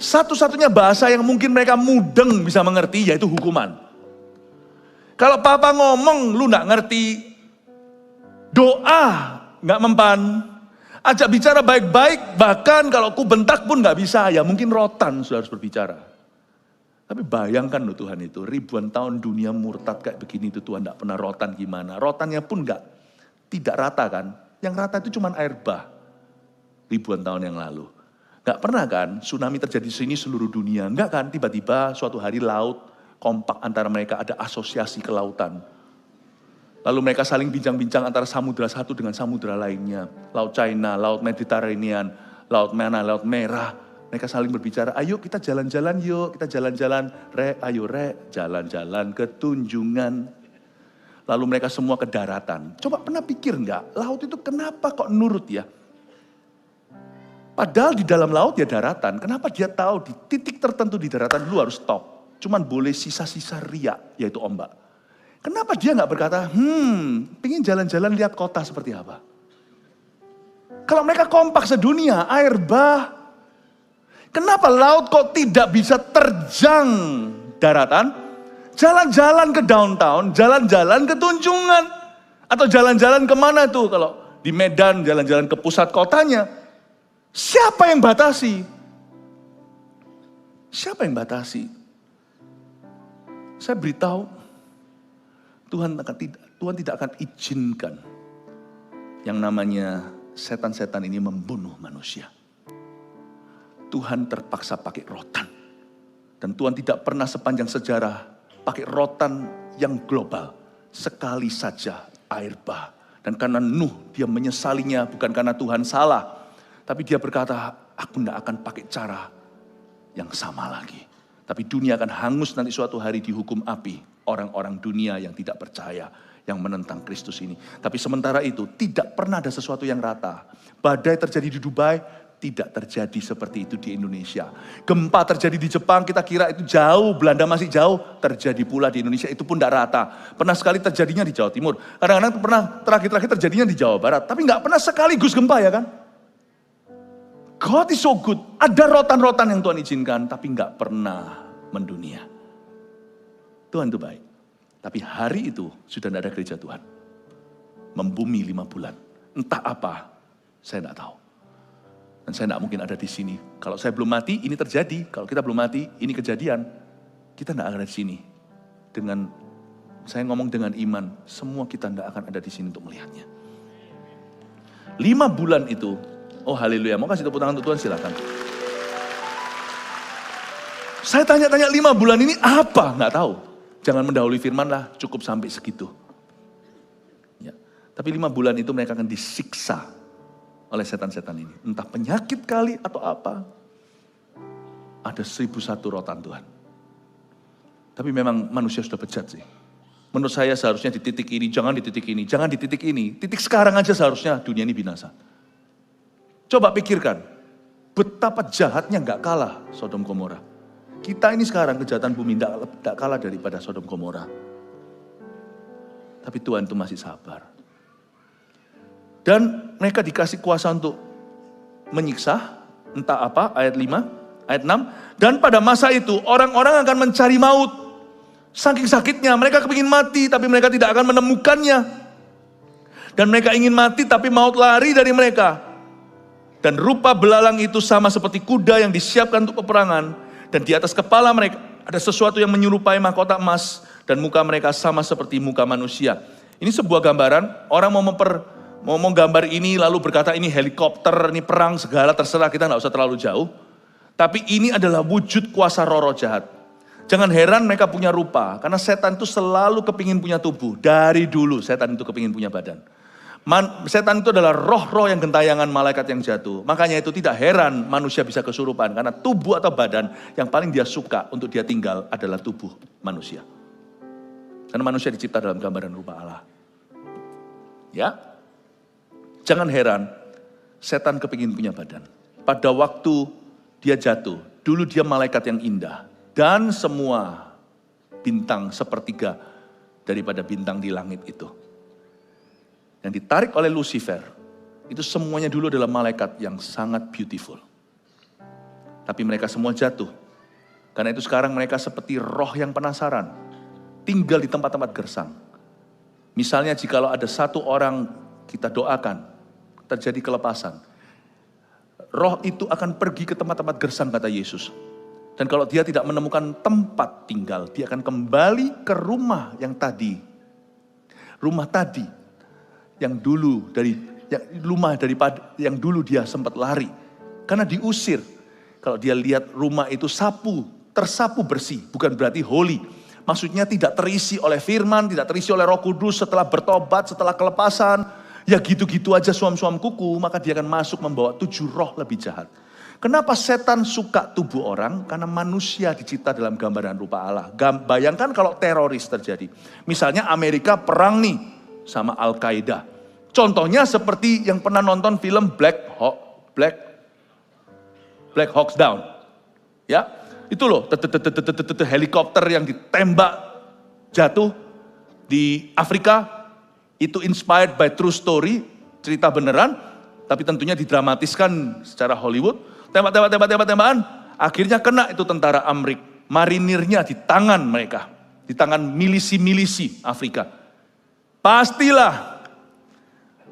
Satu-satunya bahasa yang mungkin mereka mudeng bisa mengerti yaitu hukuman. Kalau papa ngomong lu nggak ngerti, doa nggak mempan. Ajak bicara baik-baik, bahkan kalau ku bentak pun nggak bisa. Ya mungkin rotan sudah harus berbicara. Tapi bayangkan loh Tuhan itu, ribuan tahun dunia murtad kayak begini itu Tuhan nggak pernah rotan gimana. Rotannya pun tidak rata kan. Yang rata itu cuma air bah. Ribuan tahun yang lalu. Gak pernah kan tsunami terjadi di sini seluruh dunia. Enggak kan, tiba-tiba suatu hari laut kompak antara mereka, ada asosiasi kelautan. Lalu mereka saling bincang-bincang antara samudra satu dengan samudra lainnya. Laut China, Laut Mediterranean, Laut mana, Laut Merah. Mereka saling berbicara, ayo kita jalan-jalan yuk, kita jalan-jalan. Ayo jalan-jalan ke Tunjungan. Lalu mereka semua ke daratan. Coba pernah pikir enggak, laut itu kenapa kok nurut ya? Padahal di dalam laut ya daratan. Kenapa dia tahu di titik tertentu di daratan lu harus stop. Cuman boleh sisa-sisa riak, yaitu ombak. Kenapa dia nggak berkata, pengen jalan-jalan lihat kota seperti apa? Kalau mereka kompak sedunia, air bah. Kenapa laut kok tidak bisa terjang daratan? Jalan-jalan ke downtown, jalan-jalan ke Tunjungan. Atau jalan-jalan kemana tuh? Kalau di Medan, jalan-jalan ke pusat kotanya. Siapa yang batasi? Siapa yang batasi? Saya beritahu, Tuhan tidak akan izinkan yang namanya setan-setan ini membunuh manusia. Tuhan terpaksa pakai rotan. Dan Tuhan tidak pernah sepanjang sejarah pakai rotan yang global. Sekali saja air bah. Dan karena Nuh dia menyesalinya bukan karena Tuhan salah. Tapi dia berkata, aku tidak akan pakai cara yang sama lagi. Tapi dunia akan hangus nanti suatu hari dihukum api. Orang-orang dunia yang tidak percaya. Yang menentang Kristus ini. Tapi sementara itu tidak pernah ada sesuatu yang rata. Badai terjadi di Dubai. Tidak terjadi seperti itu di Indonesia. Gempa terjadi di Jepang, kita kira itu jauh, Belanda masih jauh. Terjadi pula di Indonesia, itu pun tidak rata. Pernah sekali terjadinya di Jawa Timur. Kadang-kadang pernah terakhir-terakhir terjadinya di Jawa Barat. Tapi nggak pernah sekaligus gempa ya kan. God is so good. Ada rotan-rotan yang Tuhan izinkan, tapi nggak pernah mendunia. Tuhan itu baik. Tapi hari itu sudah tidak ada gereja Tuhan. Membumi 5 bulan. Entah apa, saya tidak tahu. Dan saya tidak mungkin ada di sini. Kalau saya belum mati, ini terjadi. Kalau kita belum mati, ini kejadian. Kita tidak ada di sini. Saya ngomong dengan iman, semua kita tidak akan ada di sini untuk melihatnya. 5 bulan itu, oh haleluya, mau kasih tepuk tangan untuk Tuhan silakan. Saya tanya-tanya 5 bulan ini apa? Nggak tahu. Jangan mendahului firman lah, cukup sampai segitu. Ya. Tapi 5 bulan itu mereka akan disiksa oleh setan-setan ini. Entah penyakit kali atau apa. Ada 1001 rotan Tuhan. Tapi memang manusia sudah bejat sih. Menurut saya seharusnya di titik ini, jangan di titik ini, jangan di titik ini. Titik sekarang aja seharusnya dunia ini binasa. Coba pikirkan, betapa jahatnya gak kalah Sodom Gomora. Kita ini sekarang kejahatan bumi gak kalah daripada Sodom Gomora. Tapi Tuhan itu masih sabar. Dan mereka dikasih kuasa untuk menyiksa, entah apa, ayat 5, ayat 6. Dan pada masa itu orang-orang akan mencari maut. Saking sakitnya, mereka kepingin mati tapi mereka tidak akan menemukannya. Dan mereka ingin mati tapi maut lari dari mereka. Dan rupa belalang itu sama seperti kuda yang disiapkan untuk peperangan. Dan di atas kepala mereka ada sesuatu yang menyerupai mahkota emas. Dan muka mereka sama seperti muka manusia. Ini sebuah gambaran, orang mau gambar ini lalu berkata ini helikopter, ini perang, segala terserah, kita gak usah terlalu jauh. Tapi ini adalah wujud kuasa roh-roh jahat. Jangan heran mereka punya rupa, karena setan itu selalu kepingin punya tubuh. Dari dulu setan itu kepingin punya badan. Setan itu adalah roh-roh yang gentayangan malaikat yang jatuh. Makanya itu tidak heran manusia bisa kesurupan. Karena tubuh atau badan yang paling dia suka untuk dia tinggal adalah tubuh manusia. Karena manusia dicipta dalam gambaran rupa Allah. Ya, jangan heran setan kepingin punya badan. Pada waktu dia jatuh, dulu dia malaikat yang indah. Dan semua bintang sepertiga daripada bintang di langit itu. Yang ditarik oleh Lucifer, itu semuanya dulu adalah malaikat yang sangat beautiful. Tapi mereka semua jatuh. Karena itu sekarang mereka seperti roh yang penasaran. Tinggal di tempat-tempat gersang. Misalnya jikalau ada satu orang kita doakan, terjadi kelepasan. Roh itu akan pergi ke tempat-tempat gersang kata Yesus. Dan kalau dia tidak menemukan tempat tinggal, dia akan kembali ke rumah yang tadi. Rumah tadi. Yang dulu yang dulu dia sempat lari. Karena diusir. Kalau dia lihat rumah itu tersapu bersih. Bukan berarti holy. Maksudnya tidak terisi oleh firman, tidak terisi oleh Roh Kudus setelah bertobat, setelah kelepasan. Ya gitu-gitu aja suam-suam kuku, maka dia akan masuk membawa 7 roh lebih jahat. Kenapa setan suka tubuh orang? Karena manusia dicipta dalam gambaran rupa Allah. Bayangkan kalau teroris terjadi. Misalnya Amerika perang nih sama Al-Qaeda. Contohnya seperti yang pernah nonton film Black Hawk Down. Ya, itu loh, helikopter yang ditembak jatuh di Afrika. Itu inspired by true story, cerita beneran, tapi tentunya didramatiskan secara Hollywood. Tembakan, akhirnya kena itu tentara Amerika. Marinirnya di tangan mereka, di tangan milisi-milisi Afrika. Pastilah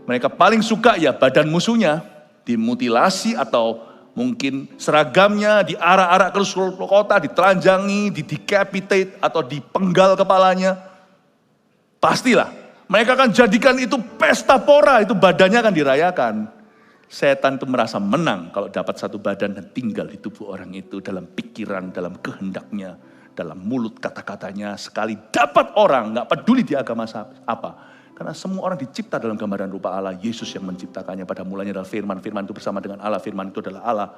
mereka paling suka ya badan musuhnya dimutilasi atau mungkin seragamnya diarak-arak ke seluruh kota, ditelanjangi, didecapitate atau dipenggal kepalanya. Pastilah mereka akan jadikan itu pesta pora, itu badannya akan dirayakan. Setan itu merasa menang kalau dapat satu badan dan tinggal di tubuh orang itu dalam pikiran, dalam kehendaknya, dalam mulut kata-katanya. Sekali dapat orang, gak peduli di agama apa. Karena semua orang dicipta dalam gambaran rupa Allah. Yesus yang menciptakannya pada mulanya adalah firman. Firman itu bersama dengan Allah. Firman itu adalah Allah.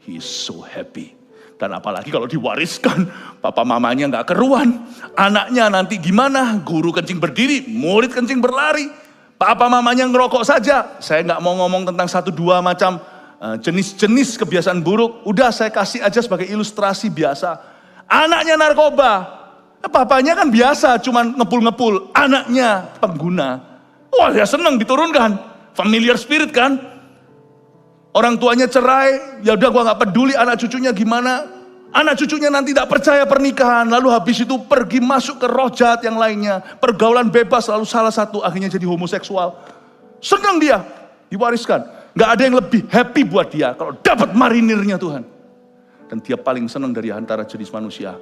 He is so happy. Dan apalagi kalau diwariskan. Papa mamanya gak keruan. Anaknya nanti gimana? Guru kencing berdiri. Murid kencing berlari. Papa mamanya ngerokok saja. Saya gak mau ngomong tentang 1-2 macam jenis-jenis kebiasaan buruk. Udah saya kasih aja sebagai ilustrasi biasa. Anaknya narkoba. Papanya kan biasa, cuman ngepul-ngepul. Anaknya pengguna. Wah, ya senang diturunkan. Familiar spirit kan. Orang tuanya cerai, ya udah gua nggak peduli anak cucunya gimana. Anak cucunya nanti tidak percaya pernikahan, lalu habis itu pergi masuk ke roh jahat yang lainnya. Pergaulan bebas, lalu salah satu akhirnya jadi homoseksual. Senang dia, diwariskan. Gak ada yang lebih happy buat dia kalau dapat marinirnya Tuhan. Dan dia paling senang dari antara jenis manusia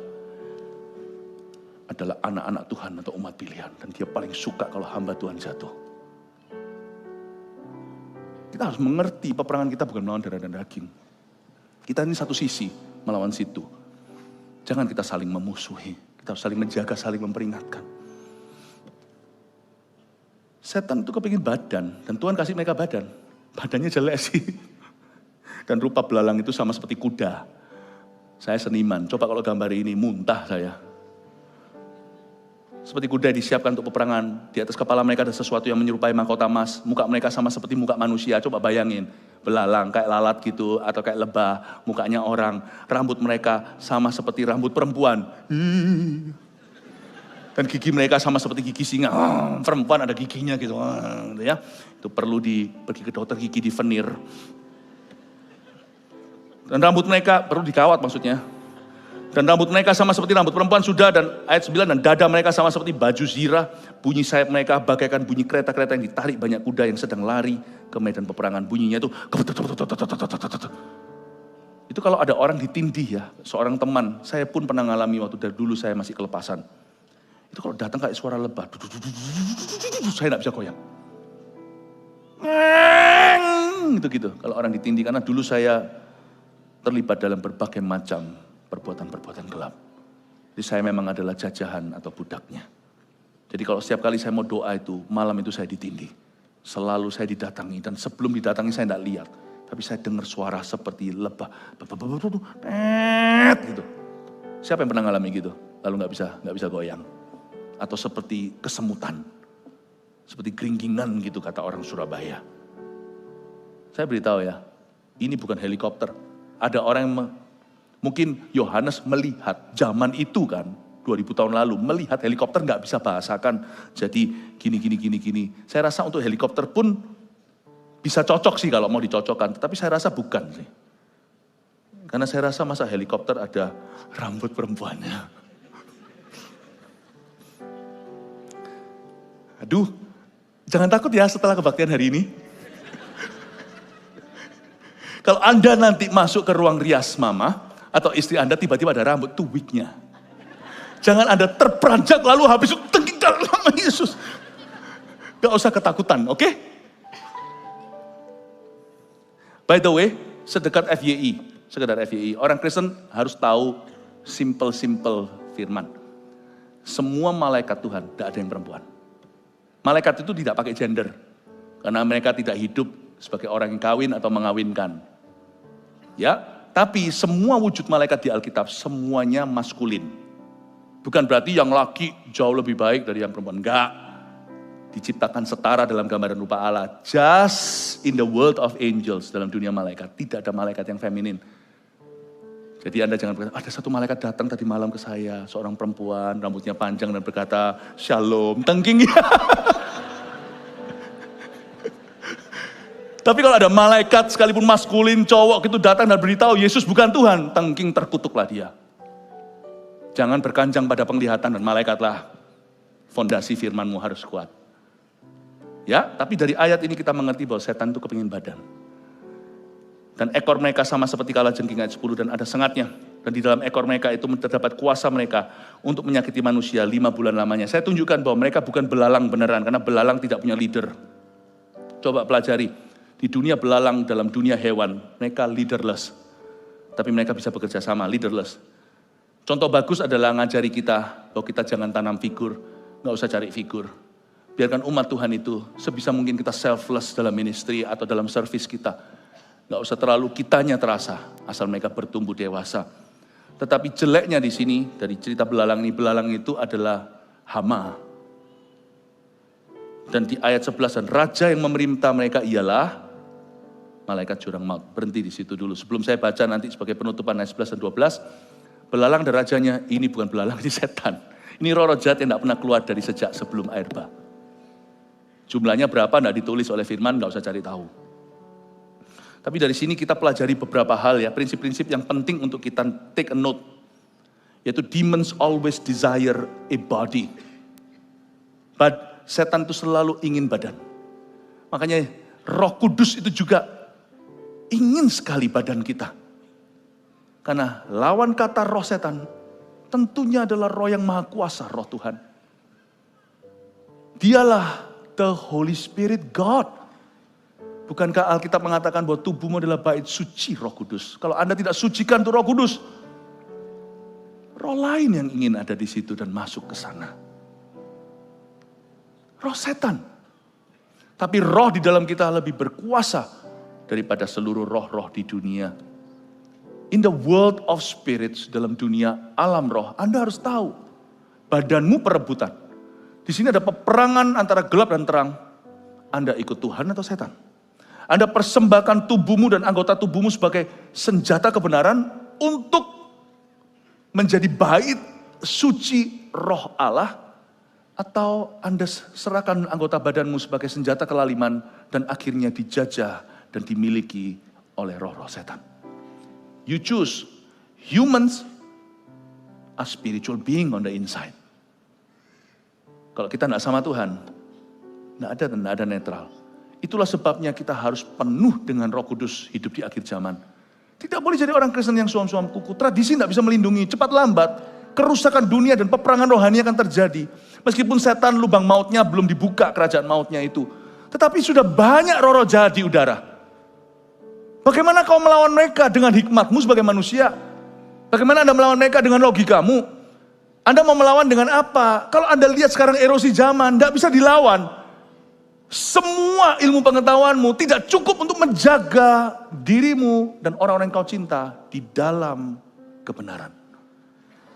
adalah anak-anak Tuhan atau umat pilihan. Dan dia paling suka kalau hamba Tuhan jatuh. Kita harus mengerti peperangan kita bukan melawan darah dan daging. Kita ini satu sisi melawan situ. Jangan kita saling memusuhi. Kita harus saling menjaga, saling memperingatkan. Setan itu kepingin badan. Dan Tuhan kasih mereka badan. Badannya jelek sih. Dan rupa belalang itu sama seperti kuda. Saya seniman. Coba kalau gambar ini muntah saya. Seperti kuda yang disiapkan untuk peperangan. Di atas kepala mereka ada sesuatu yang menyerupai mahkota emas. Muka mereka sama seperti muka manusia. Coba bayangin. Belalang kayak lalat gitu. Atau kayak lebah. Mukanya orang. Rambut mereka sama seperti rambut perempuan. Dan gigi mereka sama seperti gigi singa. Perempuan ada giginya gitu. Ya. Itu perlu pergi ke dokter gigi di veneer. Dan rambut mereka perlu dikawat maksudnya. Dan rambut mereka sama seperti rambut perempuan sudah. Dan ayat 9, dan dada mereka sama seperti baju zirah. Bunyi sayap mereka bagaikan bunyi kereta-kereta yang ditarik banyak kuda yang sedang lari ke medan peperangan. Bunyinya itu. Itu kalau ada orang ditindih ya. Seorang teman, saya pun pernah ngalami waktu dari dulu saya masih kelepasan. Itu kalau datang kayak suara lebah. Saya gak bisa goyang. Gitu. Kalau orang ditindih. Karena dulu saya terlibat dalam berbagai macam perbuatan-perbuatan gelap. Jadi saya memang adalah jajahan atau budaknya. Jadi kalau setiap kali saya mau doa itu, malam itu saya ditindih. Selalu saya didatangi, dan sebelum didatangi saya tidak lihat. Tapi saya dengar suara seperti lebah, gitu. Siapa yang pernah ngalami gitu? Lalu nggak bisa goyang. Atau seperti kesemutan, seperti geringgingan gitu kata orang Surabaya. Saya beritahu ya, ini bukan helikopter. Ada orang yang mungkin Yohanes melihat zaman itu kan, 2000 tahun lalu, melihat helikopter nggak bisa bahasakan. Jadi gini. Saya rasa untuk helikopter pun bisa cocok sih kalau mau dicocokkan. Tapi saya rasa bukan sih. Karena saya rasa masa helikopter ada rambut perempuannya. Aduh, jangan takut ya setelah kebaktian hari ini. Kalau Anda nanti masuk ke ruang rias mama, atau istri Anda tiba-tiba ada rambut, itu wignya. Jangan Anda terperanjat lalu habis itu tengking dalam nama Yesus. Gak usah ketakutan, oke? By the way, sedekat sekedar FYI, orang Kristen harus tahu simple firman. Semua malaikat Tuhan, tidak ada yang perempuan. Malaikat itu tidak pakai gender, karena mereka tidak hidup sebagai orang yang kawin atau mengawinkan. Ya, tapi semua wujud malaikat di Alkitab semuanya maskulin. Bukan berarti yang laki jauh lebih baik dari yang perempuan. Enggak. Diciptakan setara dalam gambaran rupa Allah. Just in the world of angels, dalam dunia malaikat. Tidak ada malaikat yang feminin. Jadi Anda jangan berkata, ada satu malaikat datang tadi malam ke saya. Seorang perempuan, rambutnya panjang dan berkata, Shalom, tengking ya. Tapi kalau ada malaikat sekalipun maskulin, cowok itu datang dan beritahu Yesus bukan Tuhan, tengking terkutuklah dia. Jangan berkanjang pada penglihatan dan malaikatlah. Fondasi firman-Mu harus kuat. Ya, tapi dari ayat ini kita mengerti bahwa setan itu kepingin badan. Dan ekor mereka sama seperti kalajengking ayat 10 dan ada sengatnya. Dan di dalam ekor mereka itu terdapat kuasa mereka untuk menyakiti manusia 5 bulan lamanya. Saya tunjukkan bahwa mereka bukan belalang beneran, karena belalang tidak punya leader. Coba pelajari. Di dunia belalang, dalam dunia hewan, mereka leaderless. Tapi mereka bisa bekerja sama, leaderless. Contoh bagus adalah ngajari kita bahwa kita jangan tanam figur, nggak usah cari figur. Biarkan umat Tuhan itu sebisa mungkin kita selfless dalam ministry atau dalam service kita. Nggak usah terlalu kitanya terasa, asal mereka bertumbuh dewasa. Tetapi jeleknya di sini, dari cerita belalang ini, belalang itu adalah hama. Dan di ayat 11, dan raja yang memerintah mereka ialah malaikat jurang maut. Berhenti di situ dulu. Sebelum saya baca nanti sebagai penutupan ayat 11 dan 12. Belalang dan rajanya, ini bukan belalang, ini setan. Ini roh-roh jahat yang tidak pernah keluar dari sejak sebelum air bah. Jumlahnya berapa tidak ditulis oleh firman, nggak usah cari tahu. Tapi dari sini kita pelajari beberapa hal ya, prinsip-prinsip yang penting untuk kita take a note. Yaitu demons always desire a body. But setan itu selalu ingin badan. Makanya Roh Kudus itu juga ingin sekali badan kita. Karena lawan kata roh setan tentunya adalah roh yang maha kuasa, roh Tuhan. Dialah the Holy Spirit God. Bukankah Alkitab mengatakan bahwa tubuhmu adalah bait suci Roh Kudus? Kalau Anda tidak sucikan tuh Roh Kudus, roh lain yang ingin ada di situ dan masuk ke sana. Roh setan. Tapi roh di dalam kita lebih berkuasa daripada seluruh roh-roh di dunia. In the world of spirits, dalam dunia alam roh, Anda harus tahu, badanmu perebutan. Di sini ada peperangan antara gelap dan terang. Anda ikut Tuhan atau setan? Anda persembahkan tubuhmu dan anggota tubuhmu sebagai senjata kebenaran untuk menjadi bait suci roh Allah, atau Anda serahkan anggota badanmu sebagai senjata kelaliman dan akhirnya dijajah dan dimiliki oleh roh-roh setan. You choose. Humans are spiritual being on the inside. Kalau kita tidak sama Tuhan, tidak ada netral. Itulah sebabnya kita harus penuh dengan Roh Kudus hidup di akhir zaman. Tidak boleh jadi orang Kristen yang suam-suam kuku. Tradisi tidak bisa melindungi. Cepat lambat, kerusakan dunia dan peperangan rohani akan terjadi. Meskipun setan lubang mautnya belum dibuka, kerajaan mautnya itu. Tetapi sudah banyak roh-roh jahat di udara. Bagaimana kau melawan mereka dengan hikmatmu sebagai manusia? Bagaimana Anda melawan mereka dengan logikamu? Anda mau melawan dengan apa? Kalau Anda lihat sekarang erosi zaman, tidak bisa dilawan. Semua ilmu pengetahuanmu tidak cukup untuk menjaga dirimu dan orang-orang yang kau cinta di dalam kebenaran.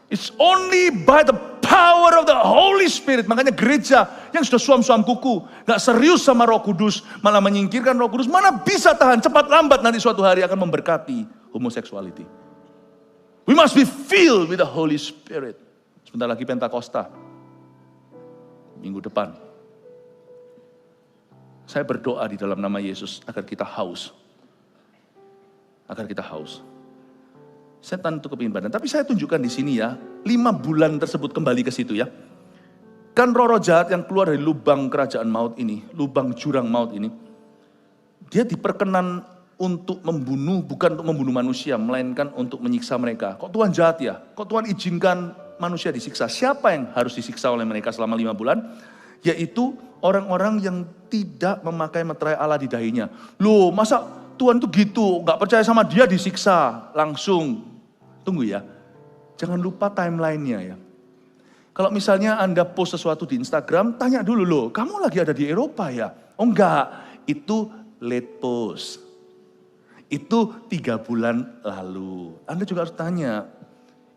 It's only by the power of the Holy Spirit. Makanya gereja yang sudah suam-suam kuku, gak serius sama Roh Kudus, malah menyingkirkan Roh Kudus, mana bisa tahan, cepat lambat nanti suatu hari akan memberkati homoseksuality. We must be filled with the Holy Spirit. Sebentar lagi Pentakosta, minggu depan. Saya berdoa di dalam nama Yesus agar kita haus. Agar kita haus. Setan itu kepingin badan. Tapi saya tunjukkan di sini ya, 5 bulan tersebut kembali ke situ ya. Kan roh-roh jahat yang keluar dari lubang kerajaan maut ini, lubang jurang maut ini, dia diperkenan untuk membunuh, bukan untuk membunuh manusia, melainkan untuk menyiksa mereka. Kok Tuhan jahat ya? Kok Tuhan izinkan manusia disiksa? Siapa yang harus disiksa oleh mereka selama 5 bulan? Yaitu orang-orang yang tidak memakai meterai Allah di dahinya. Loh, masa Tuhan tuh gitu, gak percaya sama dia disiksa langsung. Tunggu ya, jangan lupa timeline-nya ya. Kalau misalnya Anda post sesuatu di Instagram, tanya dulu loh, kamu lagi ada di Eropa ya? Oh enggak, itu late post. Itu 3 bulan lalu. Anda juga harus tanya,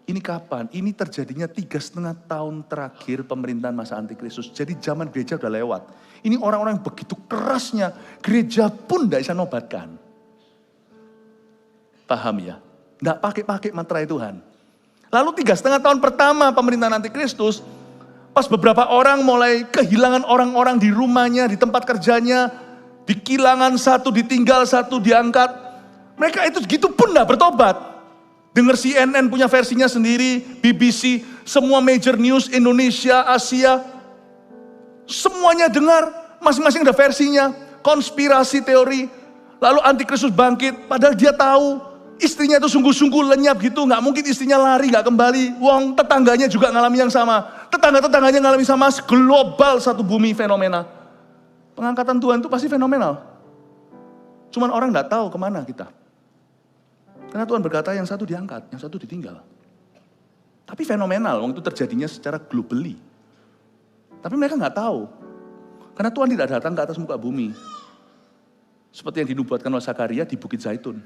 ini kapan? Ini terjadinya 3,5 tahun terakhir pemerintahan masa antikristus. Jadi zaman gereja udah lewat. Ini orang-orang yang begitu kerasnya, gereja pun tidak bisa nobatkan. Paham ya? Tidak pakai materai Tuhan. Lalu 3,5 tahun pertama pemerintahan antikristus, pas beberapa orang mulai kehilangan orang-orang di rumahnya, di tempat kerjanya, dikilangan satu, ditinggal satu, diangkat. Mereka itu gitu pun tidak bertobat. Dengar CNN punya versinya sendiri, BBC, semua major news Indonesia, Asia, semuanya dengar, masing-masing ada versinya, konspirasi teori, lalu antikristus bangkit, padahal dia tahu, istrinya itu sungguh-sungguh lenyap gitu, nggak mungkin istrinya lari, nggak kembali. Wong tetangganya juga ngalami yang sama. Tetangga-tetangganya ngalami sama, global satu bumi fenomena. Pengangkatan Tuhan itu pasti fenomenal. Cuman orang nggak tahu kemana kita. Karena Tuhan berkata yang satu diangkat, yang satu ditinggal. Tapi fenomenal, wong itu terjadinya secara globally. Tapi mereka nggak tahu. Karena Tuhan tidak datang ke atas muka bumi. Seperti yang dinubuatkan oleh Zakaria di Bukit Zaitun.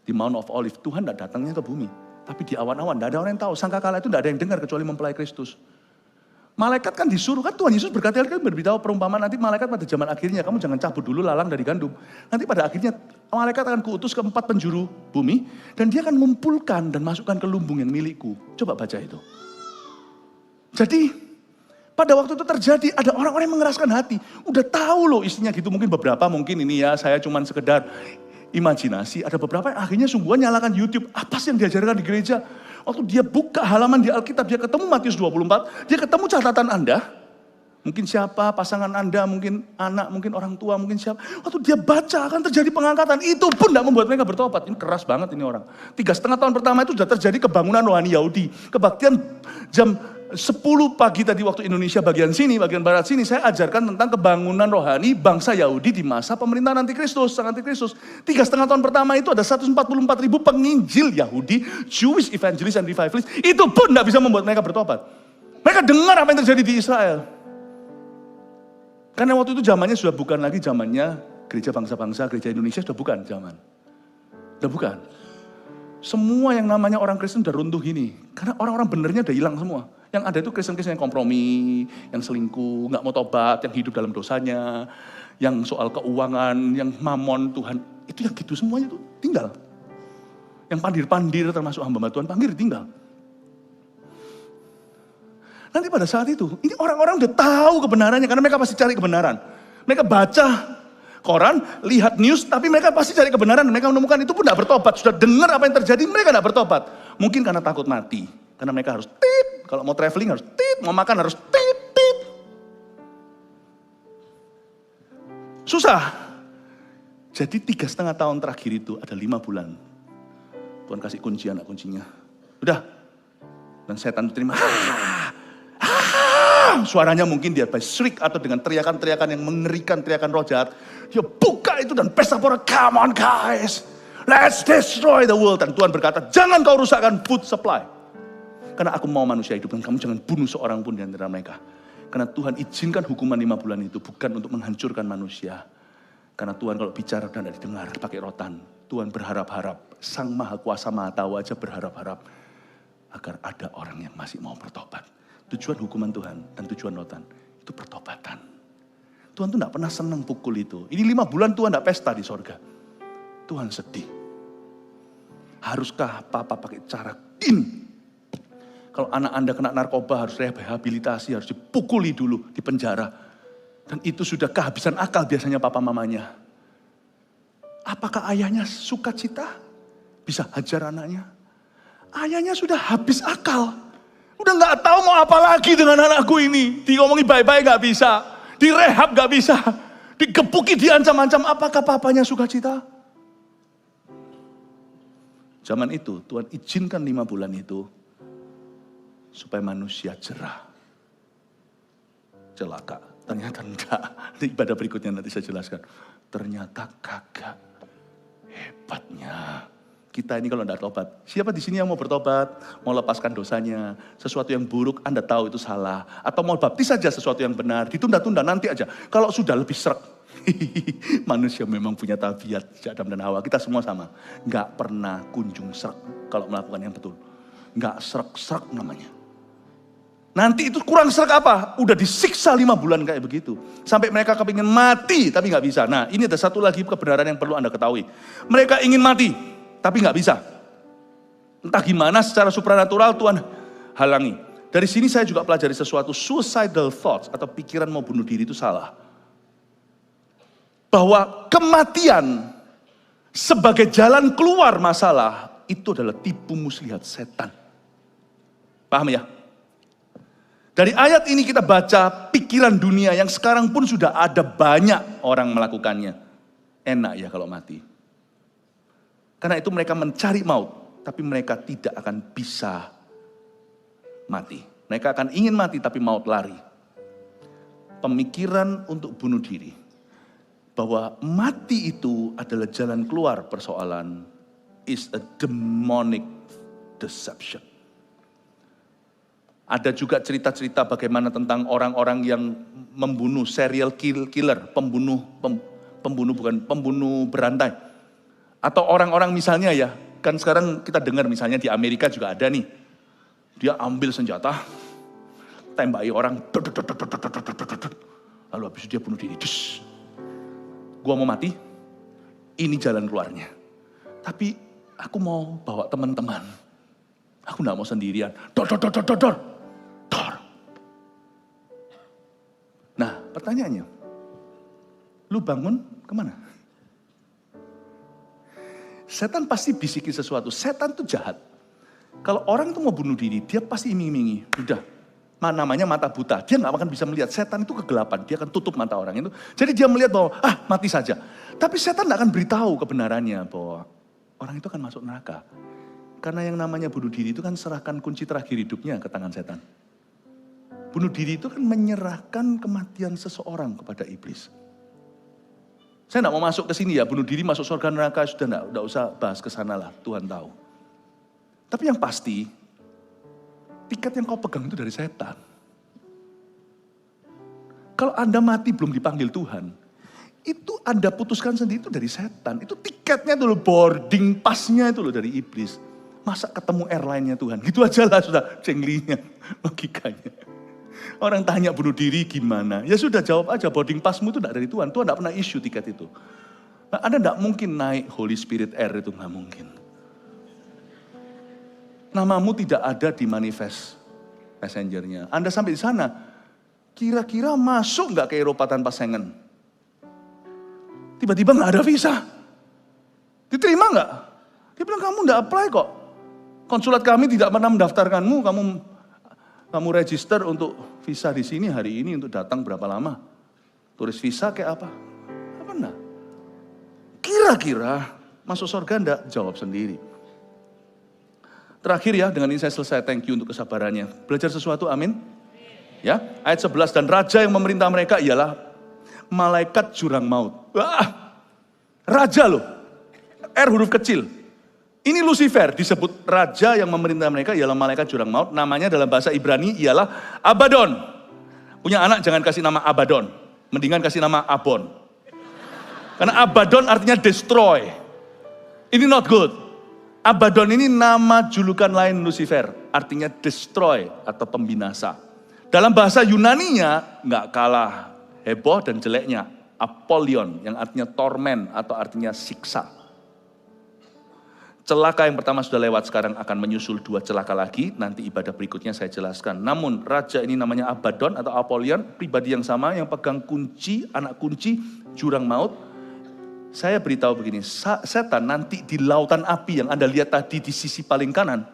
Di Mount of Olive, Tuhan tidak datangnya ke bumi. Tapi di awan-awan, tidak ada orang yang tahu. Sangkakala itu tidak ada yang dengar kecuali mempelai Kristus. Malaikat kan disuruh, kan Tuhan Yesus berkali-kali berbicara perumpamaan nanti malaikat pada zaman akhirnya, kamu jangan cabut dulu lalang dari gandum. Nanti pada akhirnya malaikat akan kuutus ke 4 penjuru bumi, dan dia akan mengumpulkan dan masukkan ke lumbung yang milikku. Coba baca itu. Jadi, pada waktu itu terjadi, ada orang-orang yang mengeraskan hati. Udah tahu loh isinya gitu, mungkin beberapa, mungkin ini ya, saya cuman sekedar imajinasi. Ada beberapa yang akhirnya sungguhan nyalakan YouTube. Apa sih yang diajarkan di gereja? Waktu dia buka halaman di Alkitab, dia ketemu Matius 24, dia ketemu catatan Anda. Mungkin siapa, pasangan Anda, mungkin anak, mungkin orang tua, mungkin siapa. Waktu dia baca akan terjadi pengangkatan, itu pun tidak membuat mereka bertobat. Ini keras banget ini orang. 3,5 tahun pertama itu sudah terjadi kebangunan rohani Yahudi. Kebaktian jam 10 pagi tadi waktu Indonesia bagian sini, bagian barat sini, saya ajarkan tentang kebangunan rohani bangsa Yahudi di masa pemerintahan antikristus, sang antikristus. 3,5 tahun pertama itu ada 144.000 penginjil Yahudi, Jewish evangelist and revivalist, itu pun tidak bisa membuat mereka bertobat. Mereka dengar apa yang terjadi di Israel. Karena waktu itu zamannya sudah bukan lagi zamannya gereja bangsa-bangsa, gereja Indonesia sudah bukan zaman. Sudah bukan. Semua yang namanya orang Kristen udah runtuh gini. Karena orang-orang benernya udah hilang semua. Yang ada itu Kristen-Kristen yang kompromi, yang selingkuh, gak mau tobat, yang hidup dalam dosanya, yang soal keuangan, yang mamon Tuhan. Itu yang gitu semuanya itu tinggal. Yang pandir-pandir termasuk hamba Tuhan, panggil tinggal. Nanti pada saat itu, ini orang-orang udah tahu kebenarannya karena mereka pasti cari kebenaran. Mereka baca koran, lihat news, tapi mereka pasti cari kebenaran. Mereka menemukan itu pun tidak bertobat. Sudah dengar apa yang terjadi, mereka tidak bertobat. Mungkin karena takut mati. Karena mereka harus tit, kalau mau traveling harus tit, mau makan harus tit, tit. Susah. Jadi 3,5 tahun terakhir itu ada 5 bulan. Tuhan kasih kunci, anak kuncinya. Udah. Dan setan terima. Suaranya mungkin dia by shriek atau dengan teriakan-teriakan yang mengerikan, teriakan roh jahat. Dia buka itu dan pesta pora, come on guys, let's destroy the world. Dan Tuhan berkata, jangan kau rusakkan food supply. Karena aku mau manusia hidup dan kamu jangan bunuh seorang pun di antara mereka. Karena Tuhan izinkan hukuman 5 bulan itu bukan untuk menghancurkan manusia. Karena Tuhan kalau bicara dan tidak didengar pakai rotan. Tuhan berharap-harap, Sang Maha Kuasa Maha Tahu aja berharap-harap agar ada orang yang masih mau bertobat. Tujuan hukuman Tuhan dan tujuan rotan itu pertobatan. Tuhan tuh tidak pernah senang pukul itu. Ini 5 bulan Tuhan tidak pesta di sorga. Tuhan sedih. Haruskah Papa pakai cara ini? Kalau anak Anda kena narkoba harus rehabilitasi, harus dipukuli dulu di penjara. Dan itu sudah kehabisan akal biasanya papa mamanya. Apakah ayahnya sukacita? Bisa hajar anaknya? Ayahnya sudah habis akal. Udah gak tahu mau apa lagi dengan anakku ini. Diomongin baik-baik gak bisa. Direhab gak bisa. Digebuki, diancam-ancam. Apakah papanya sukacita? Zaman itu Tuhan izinkan 5 bulan itu. Supaya manusia jerah. Celaka. Ternyata enggak. Di ibadah berikutnya nanti saya jelaskan. Ternyata kagak. Hebatnya. Kita ini kalau enggak tobat. Siapa di sini yang mau bertobat? Mau lepaskan dosanya. Sesuatu yang buruk Anda tahu itu salah. Atau mau baptis saja sesuatu yang benar. Ditunda-tunda nanti aja. Kalau sudah lebih serak. Manusia memang punya tabiat. Adam dan Hawa. Kita semua sama. Enggak pernah kunjung serak. Kalau melakukan yang betul. Enggak serak-serak namanya. Nanti itu kurang serak apa? Udah disiksa 5 bulan kayak begitu. Sampai mereka kepingin mati, tapi gak bisa. Nah, ini ada satu lagi kebenaran yang perlu Anda ketahui. Mereka ingin mati, tapi gak bisa. Entah gimana secara supranatural Tuhan halangi. Dari sini saya juga pelajari sesuatu, suicidal thoughts atau pikiran mau bunuh diri itu salah. Bahwa kematian sebagai jalan keluar masalah, itu adalah tipu muslihat setan. Paham ya? Dari ayat ini kita baca pikiran dunia yang sekarang pun sudah ada banyak orang melakukannya. Enak ya kalau mati. Karena itu mereka mencari maut, tapi mereka tidak akan bisa mati. Mereka akan ingin mati tapi maut lari. Pemikiran untuk bunuh diri. Bahwa mati itu adalah jalan keluar persoalan is a demonic deception. Ada juga cerita-cerita bagaimana tentang orang-orang yang membunuh serial killer, pembunuh berantai. Atau orang-orang misalnya ya, kan sekarang kita dengar misalnya di Amerika juga ada nih. Dia ambil senjata, tembaki orang, lalu habis itu dia bunuh diri. Gua mau mati, ini jalan keluarnya. Tapi aku mau bawa teman-teman. Aku gak mau sendirian. Dor. Nah, pertanyaannya, lu bangun kemana? Setan pasti bisikin sesuatu. Setan tuh jahat. Kalau orang itu mau bunuh diri, dia pasti iming-imingi. Udah, namanya mata buta. Dia gak akan bisa melihat. Setan itu kegelapan. Dia akan tutup mata orang itu. Jadi dia melihat bahwa, mati saja. Tapi setan gak akan beritahu kebenarannya bahwa orang itu akan masuk neraka. Karena yang namanya bunuh diri itu kan serahkan kunci terakhir hidupnya ke tangan setan. Bunuh diri itu kan menyerahkan kematian seseorang kepada iblis. Saya tidak mau masuk ke sini ya, bunuh diri masuk surga neraka, sudah tidak usah bahas ke sana lah, Tuhan tahu. Tapi yang pasti, tiket yang kau pegang itu dari setan. Kalau Anda mati belum dipanggil Tuhan, itu Anda putuskan sendiri itu dari setan. Itu tiketnya itu loh, boarding pass-nya itu loh dari iblis. Masa ketemu airline-nya Tuhan, gitu aja lah sudah cenglinya, logikanya. Orang tanya bunuh diri gimana? Ya sudah jawab aja, boarding pass-mu itu tidak dari Tuhan. Tuhan tidak pernah issue tiket itu. Nah, Anda tidak mungkin naik Holy Spirit Air, itu nggak mungkin. Namamu tidak ada di manifest passenger-nya. Anda sampai di sana, kira-kira masuk nggak ke Eropa tanpa Schengen? Tiba-tiba nggak ada visa. Diterima nggak? Dia bilang kamu nggak apply kok. Konsulat kami tidak pernah mendaftarkanmu, kamu register untuk visa di sini hari ini untuk datang berapa lama? Turis visa kayak apa? Apa enggak? Kira-kira masuk surga enggak? Jawab sendiri. Terakhir ya, dengan ini saya selesai. Thank you untuk kesabarannya. Belajar sesuatu, amin? Ya, ayat 11, dan raja yang memerintah mereka ialah malaikat jurang maut. Wah, raja loh. R huruf kecil. Ini Lucifer, disebut raja yang memerintah mereka ialah malaikat jurang maut. Namanya dalam bahasa Ibrani ialah Abaddon. Punya anak jangan kasih nama Abaddon, mendingan kasih nama Abon. Karena Abaddon artinya destroy. Ini not good. Abaddon ini nama julukan lain Lucifer, artinya destroy atau pembinasa. Dalam bahasa Yunaninya nggak kalah heboh dan jeleknya, Apollyon yang artinya torment atau artinya siksa. Celaka yang pertama sudah lewat, sekarang akan menyusul 2 celaka lagi, nanti ibadah berikutnya saya jelaskan. Namun raja ini namanya Abaddon atau Apollyon, pribadi yang sama yang pegang kunci, anak kunci, jurang maut. Saya beritahu begini, setan nanti di lautan api yang Anda lihat tadi di sisi paling kanan.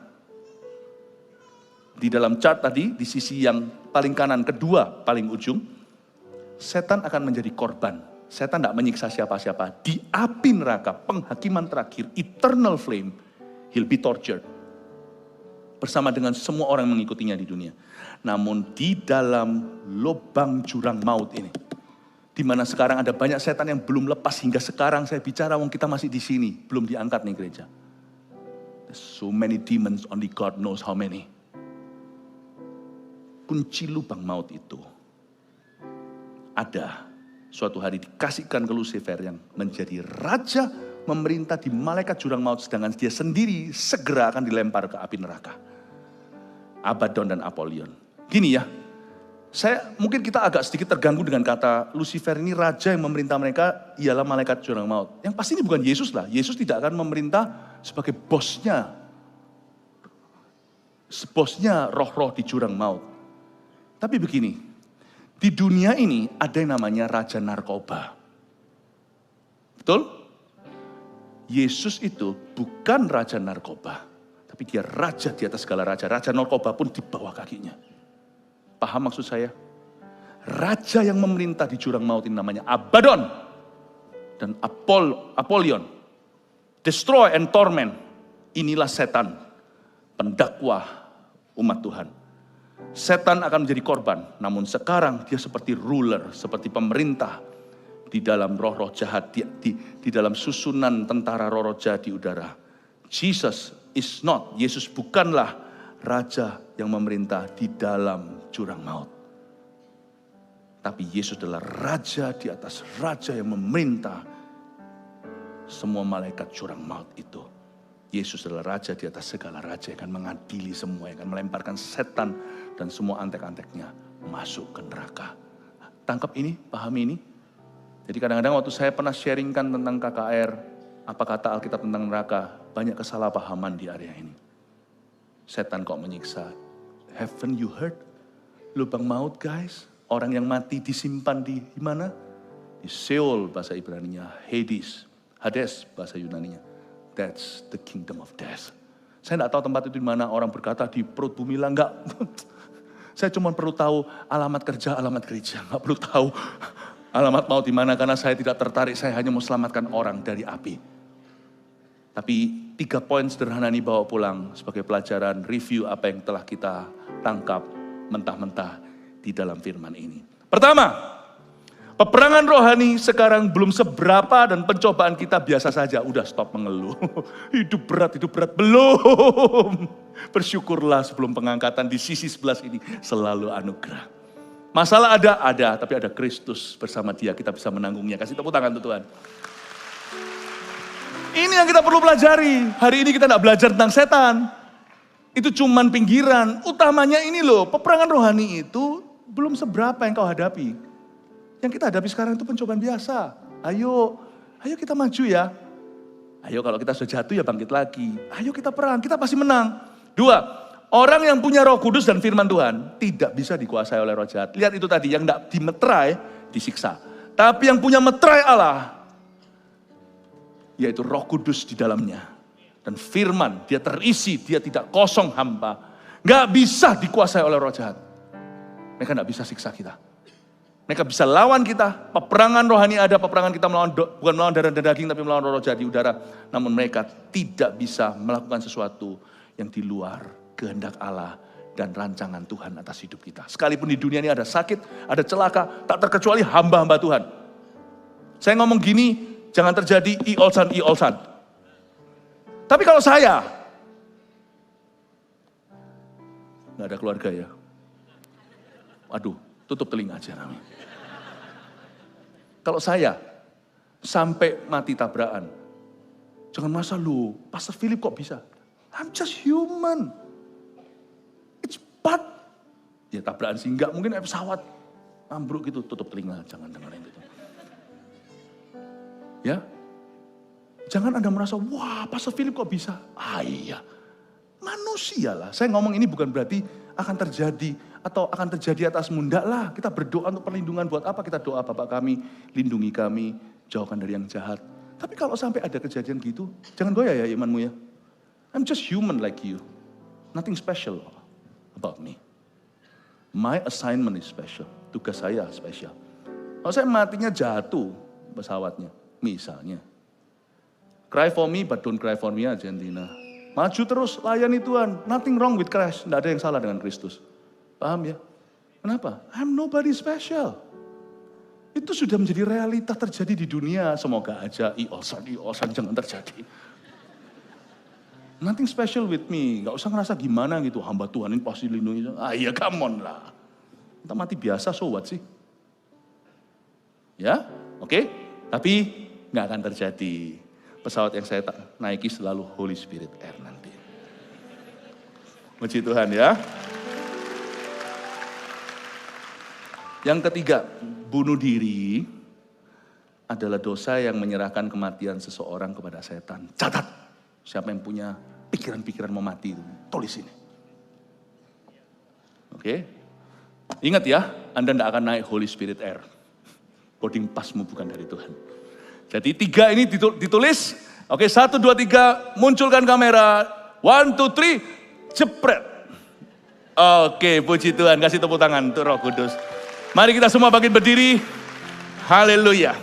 Di dalam chart tadi, di sisi yang paling kanan, kedua paling ujung, setan akan menjadi korban. Setan tidak menyiksa siapa-siapa. Di api neraka, penghakiman terakhir, eternal flame, he'll be tortured. Bersama dengan semua orang yang mengikutinya di dunia. Namun di dalam lubang jurang maut ini, di mana sekarang ada banyak setan yang belum lepas hingga sekarang saya bicara, wong kita masih di sini, belum diangkat nih gereja. There's so many demons, only God knows how many. Kunci lubang maut itu ada suatu hari dikasihkan ke Lucifer yang menjadi raja memerintah di malaikat jurang maut, sedangkan dia sendiri segera akan dilempar ke api neraka. Abaddon dan Apollyon. Gini ya, mungkin kita agak sedikit terganggu dengan kata Lucifer ini raja yang memerintah mereka ialah malaikat jurang maut. Yang pasti ini bukan Yesus lah. Yesus tidak akan memerintah sebagai bosnya roh-roh di jurang maut. Tapi begini, di dunia ini ada yang namanya raja narkoba. Betul? Yesus itu bukan raja narkoba, tapi dia raja di atas segala raja. Raja narkoba pun di bawah kakinya. Paham maksud saya? Raja yang memerintah di jurang maut ini namanya Abaddon dan Apollyon. Destroy and torment. Inilah setan, pendakwah umat Tuhan. Setan akan menjadi korban, namun sekarang dia seperti ruler, seperti pemerintah di dalam roh-roh jahat, di dalam susunan tentara roh-roh jahat di udara. Yesus bukanlah raja yang memerintah di dalam jurang maut. Tapi Yesus adalah raja di atas raja yang memerintah semua malaikat jurang maut itu. Yesus adalah raja di atas segala raja yang akan mengadili semua, yang akan melemparkan setan dan semua antek-anteknya masuk ke neraka. Tangkap ini, pahami ini. Jadi kadang-kadang waktu saya pernah sharingkan tentang KKR, apa kata Alkitab tentang neraka, banyak kesalahpahaman di area ini. Setan kok menyiksa. Haven't you heard? Lubang maut guys, orang yang mati disimpan di mana? Di Sheol bahasa Ibraninya, Hades bahasa Yunaninya. That's the kingdom of death. Saya tidak tahu tempat itu di mana, orang berkata di perut bumi lah, enggak. Saya cuma perlu tahu alamat kerja, alamat gereja. Enggak perlu tahu alamat maut di mana, karena saya tidak tertarik, saya hanya mau selamatkan orang dari api. Tapi 3 poin sederhana ini bawa pulang sebagai pelajaran, review apa yang telah kita tangkap mentah-mentah di dalam firman ini. Pertama, peperangan rohani sekarang belum seberapa dan pencobaan kita biasa saja. Udah stop mengeluh. Hidup berat, belum. Bersyukurlah sebelum pengangkatan di sisi sebelah sini selalu anugerah. Masalah ada, tapi ada Kristus bersama dia, kita bisa menanggungnya. Kasih tepuk tangan untuk Tuhan. Ini yang kita perlu pelajari. Hari ini kita tidak belajar tentang setan. Itu cuman pinggiran. Utamanya ini loh, peperangan rohani itu belum seberapa yang kau hadapi. Yang kita hadapi sekarang itu pencobaan biasa. Ayo kita maju ya. Ayo kalau kita sudah jatuh ya bangkit lagi. Ayo kita perang, kita pasti menang. 2, orang yang punya Roh Kudus dan firman Tuhan tidak bisa dikuasai oleh roh jahat. Lihat itu tadi, yang tidak dimeterai disiksa. Tapi yang punya meterai Allah, yaitu Roh Kudus di dalamnya. Dan firman, dia terisi, dia tidak kosong hampa. Gak bisa dikuasai oleh roh jahat. Mereka gak bisa siksa kita. Mereka bisa lawan kita. Peperangan rohani ada, peperangan kita bukan melawan darah dan daging, tapi melawan roh jahat di udara. Namun mereka tidak bisa melakukan sesuatu yang di luar kehendak Allah dan rancangan Tuhan atas hidup kita. Sekalipun di dunia ini ada sakit, ada celaka, tak terkecuali hamba-hamba Tuhan. Saya ngomong gini, jangan terjadi i-olsan. Tapi kalau saya, gak ada keluarga ya. Aduh, tutup telinga aja. Kalau saya sampai mati tabrakan, jangan merasa lu, Pastor Philip kok bisa? I'm just human. It's part. Ya tabrakan sih enggak, mungkin pesawat ambruk gitu, tutup telinga, jangan dengerin gitu. Ya, jangan Anda merasa, wah Pastor Philip kok bisa? Iya, manusia lah. Saya ngomong ini bukan berarti akan terjadi atau akan terjadi atas enggak lah. Kita berdoa untuk perlindungan, buat apa kita doa? Bapak kami, lindungi kami, jauhkan dari yang jahat. Tapi kalau sampai ada kejadian gitu, jangan goyah ya imanmu ya. I'm just human like you. Nothing special about me. My assignment is special. Tugas saya spesial. Kalau saya matinya jatuh pesawatnya, misalnya. Cry for me, but don't cry for me, Argentina. Maju terus, layani Tuhan. Nothing wrong with Christ. Tidak ada yang salah dengan Kristus. Paham ya? Kenapa? I'm nobody special. Itu sudah menjadi realita terjadi di dunia. Semoga aja iosan jangan terjadi. Nothing special with me. Gak usah ngerasa gimana gitu. Hamba Tuhan ini pasti lindungi. Iya, come on lah. Kita mati biasa, so what sih? Ya, oke. Tapi gak akan terjadi. Pesawat yang saya naiki selalu Holy Spirit Air nanti. Puji Tuhan ya. Yang ketiga, bunuh diri adalah dosa yang menyerahkan kematian seseorang kepada setan. Catat, siapa yang punya pikiran-pikiran mau mati itu, tulis ini. Oke, ingat ya, Anda tidak akan naik Holy Spirit Air. Boarding passmu bukan dari Tuhan. Jadi 3 ini ditulis. Oke, 1, 2, 3, munculkan kamera. 1, 2, 3, jepret. Oke, puji Tuhan, kasih tepuk tangan untuk Roh Kudus. Mari kita semua bangkit berdiri. Haleluya.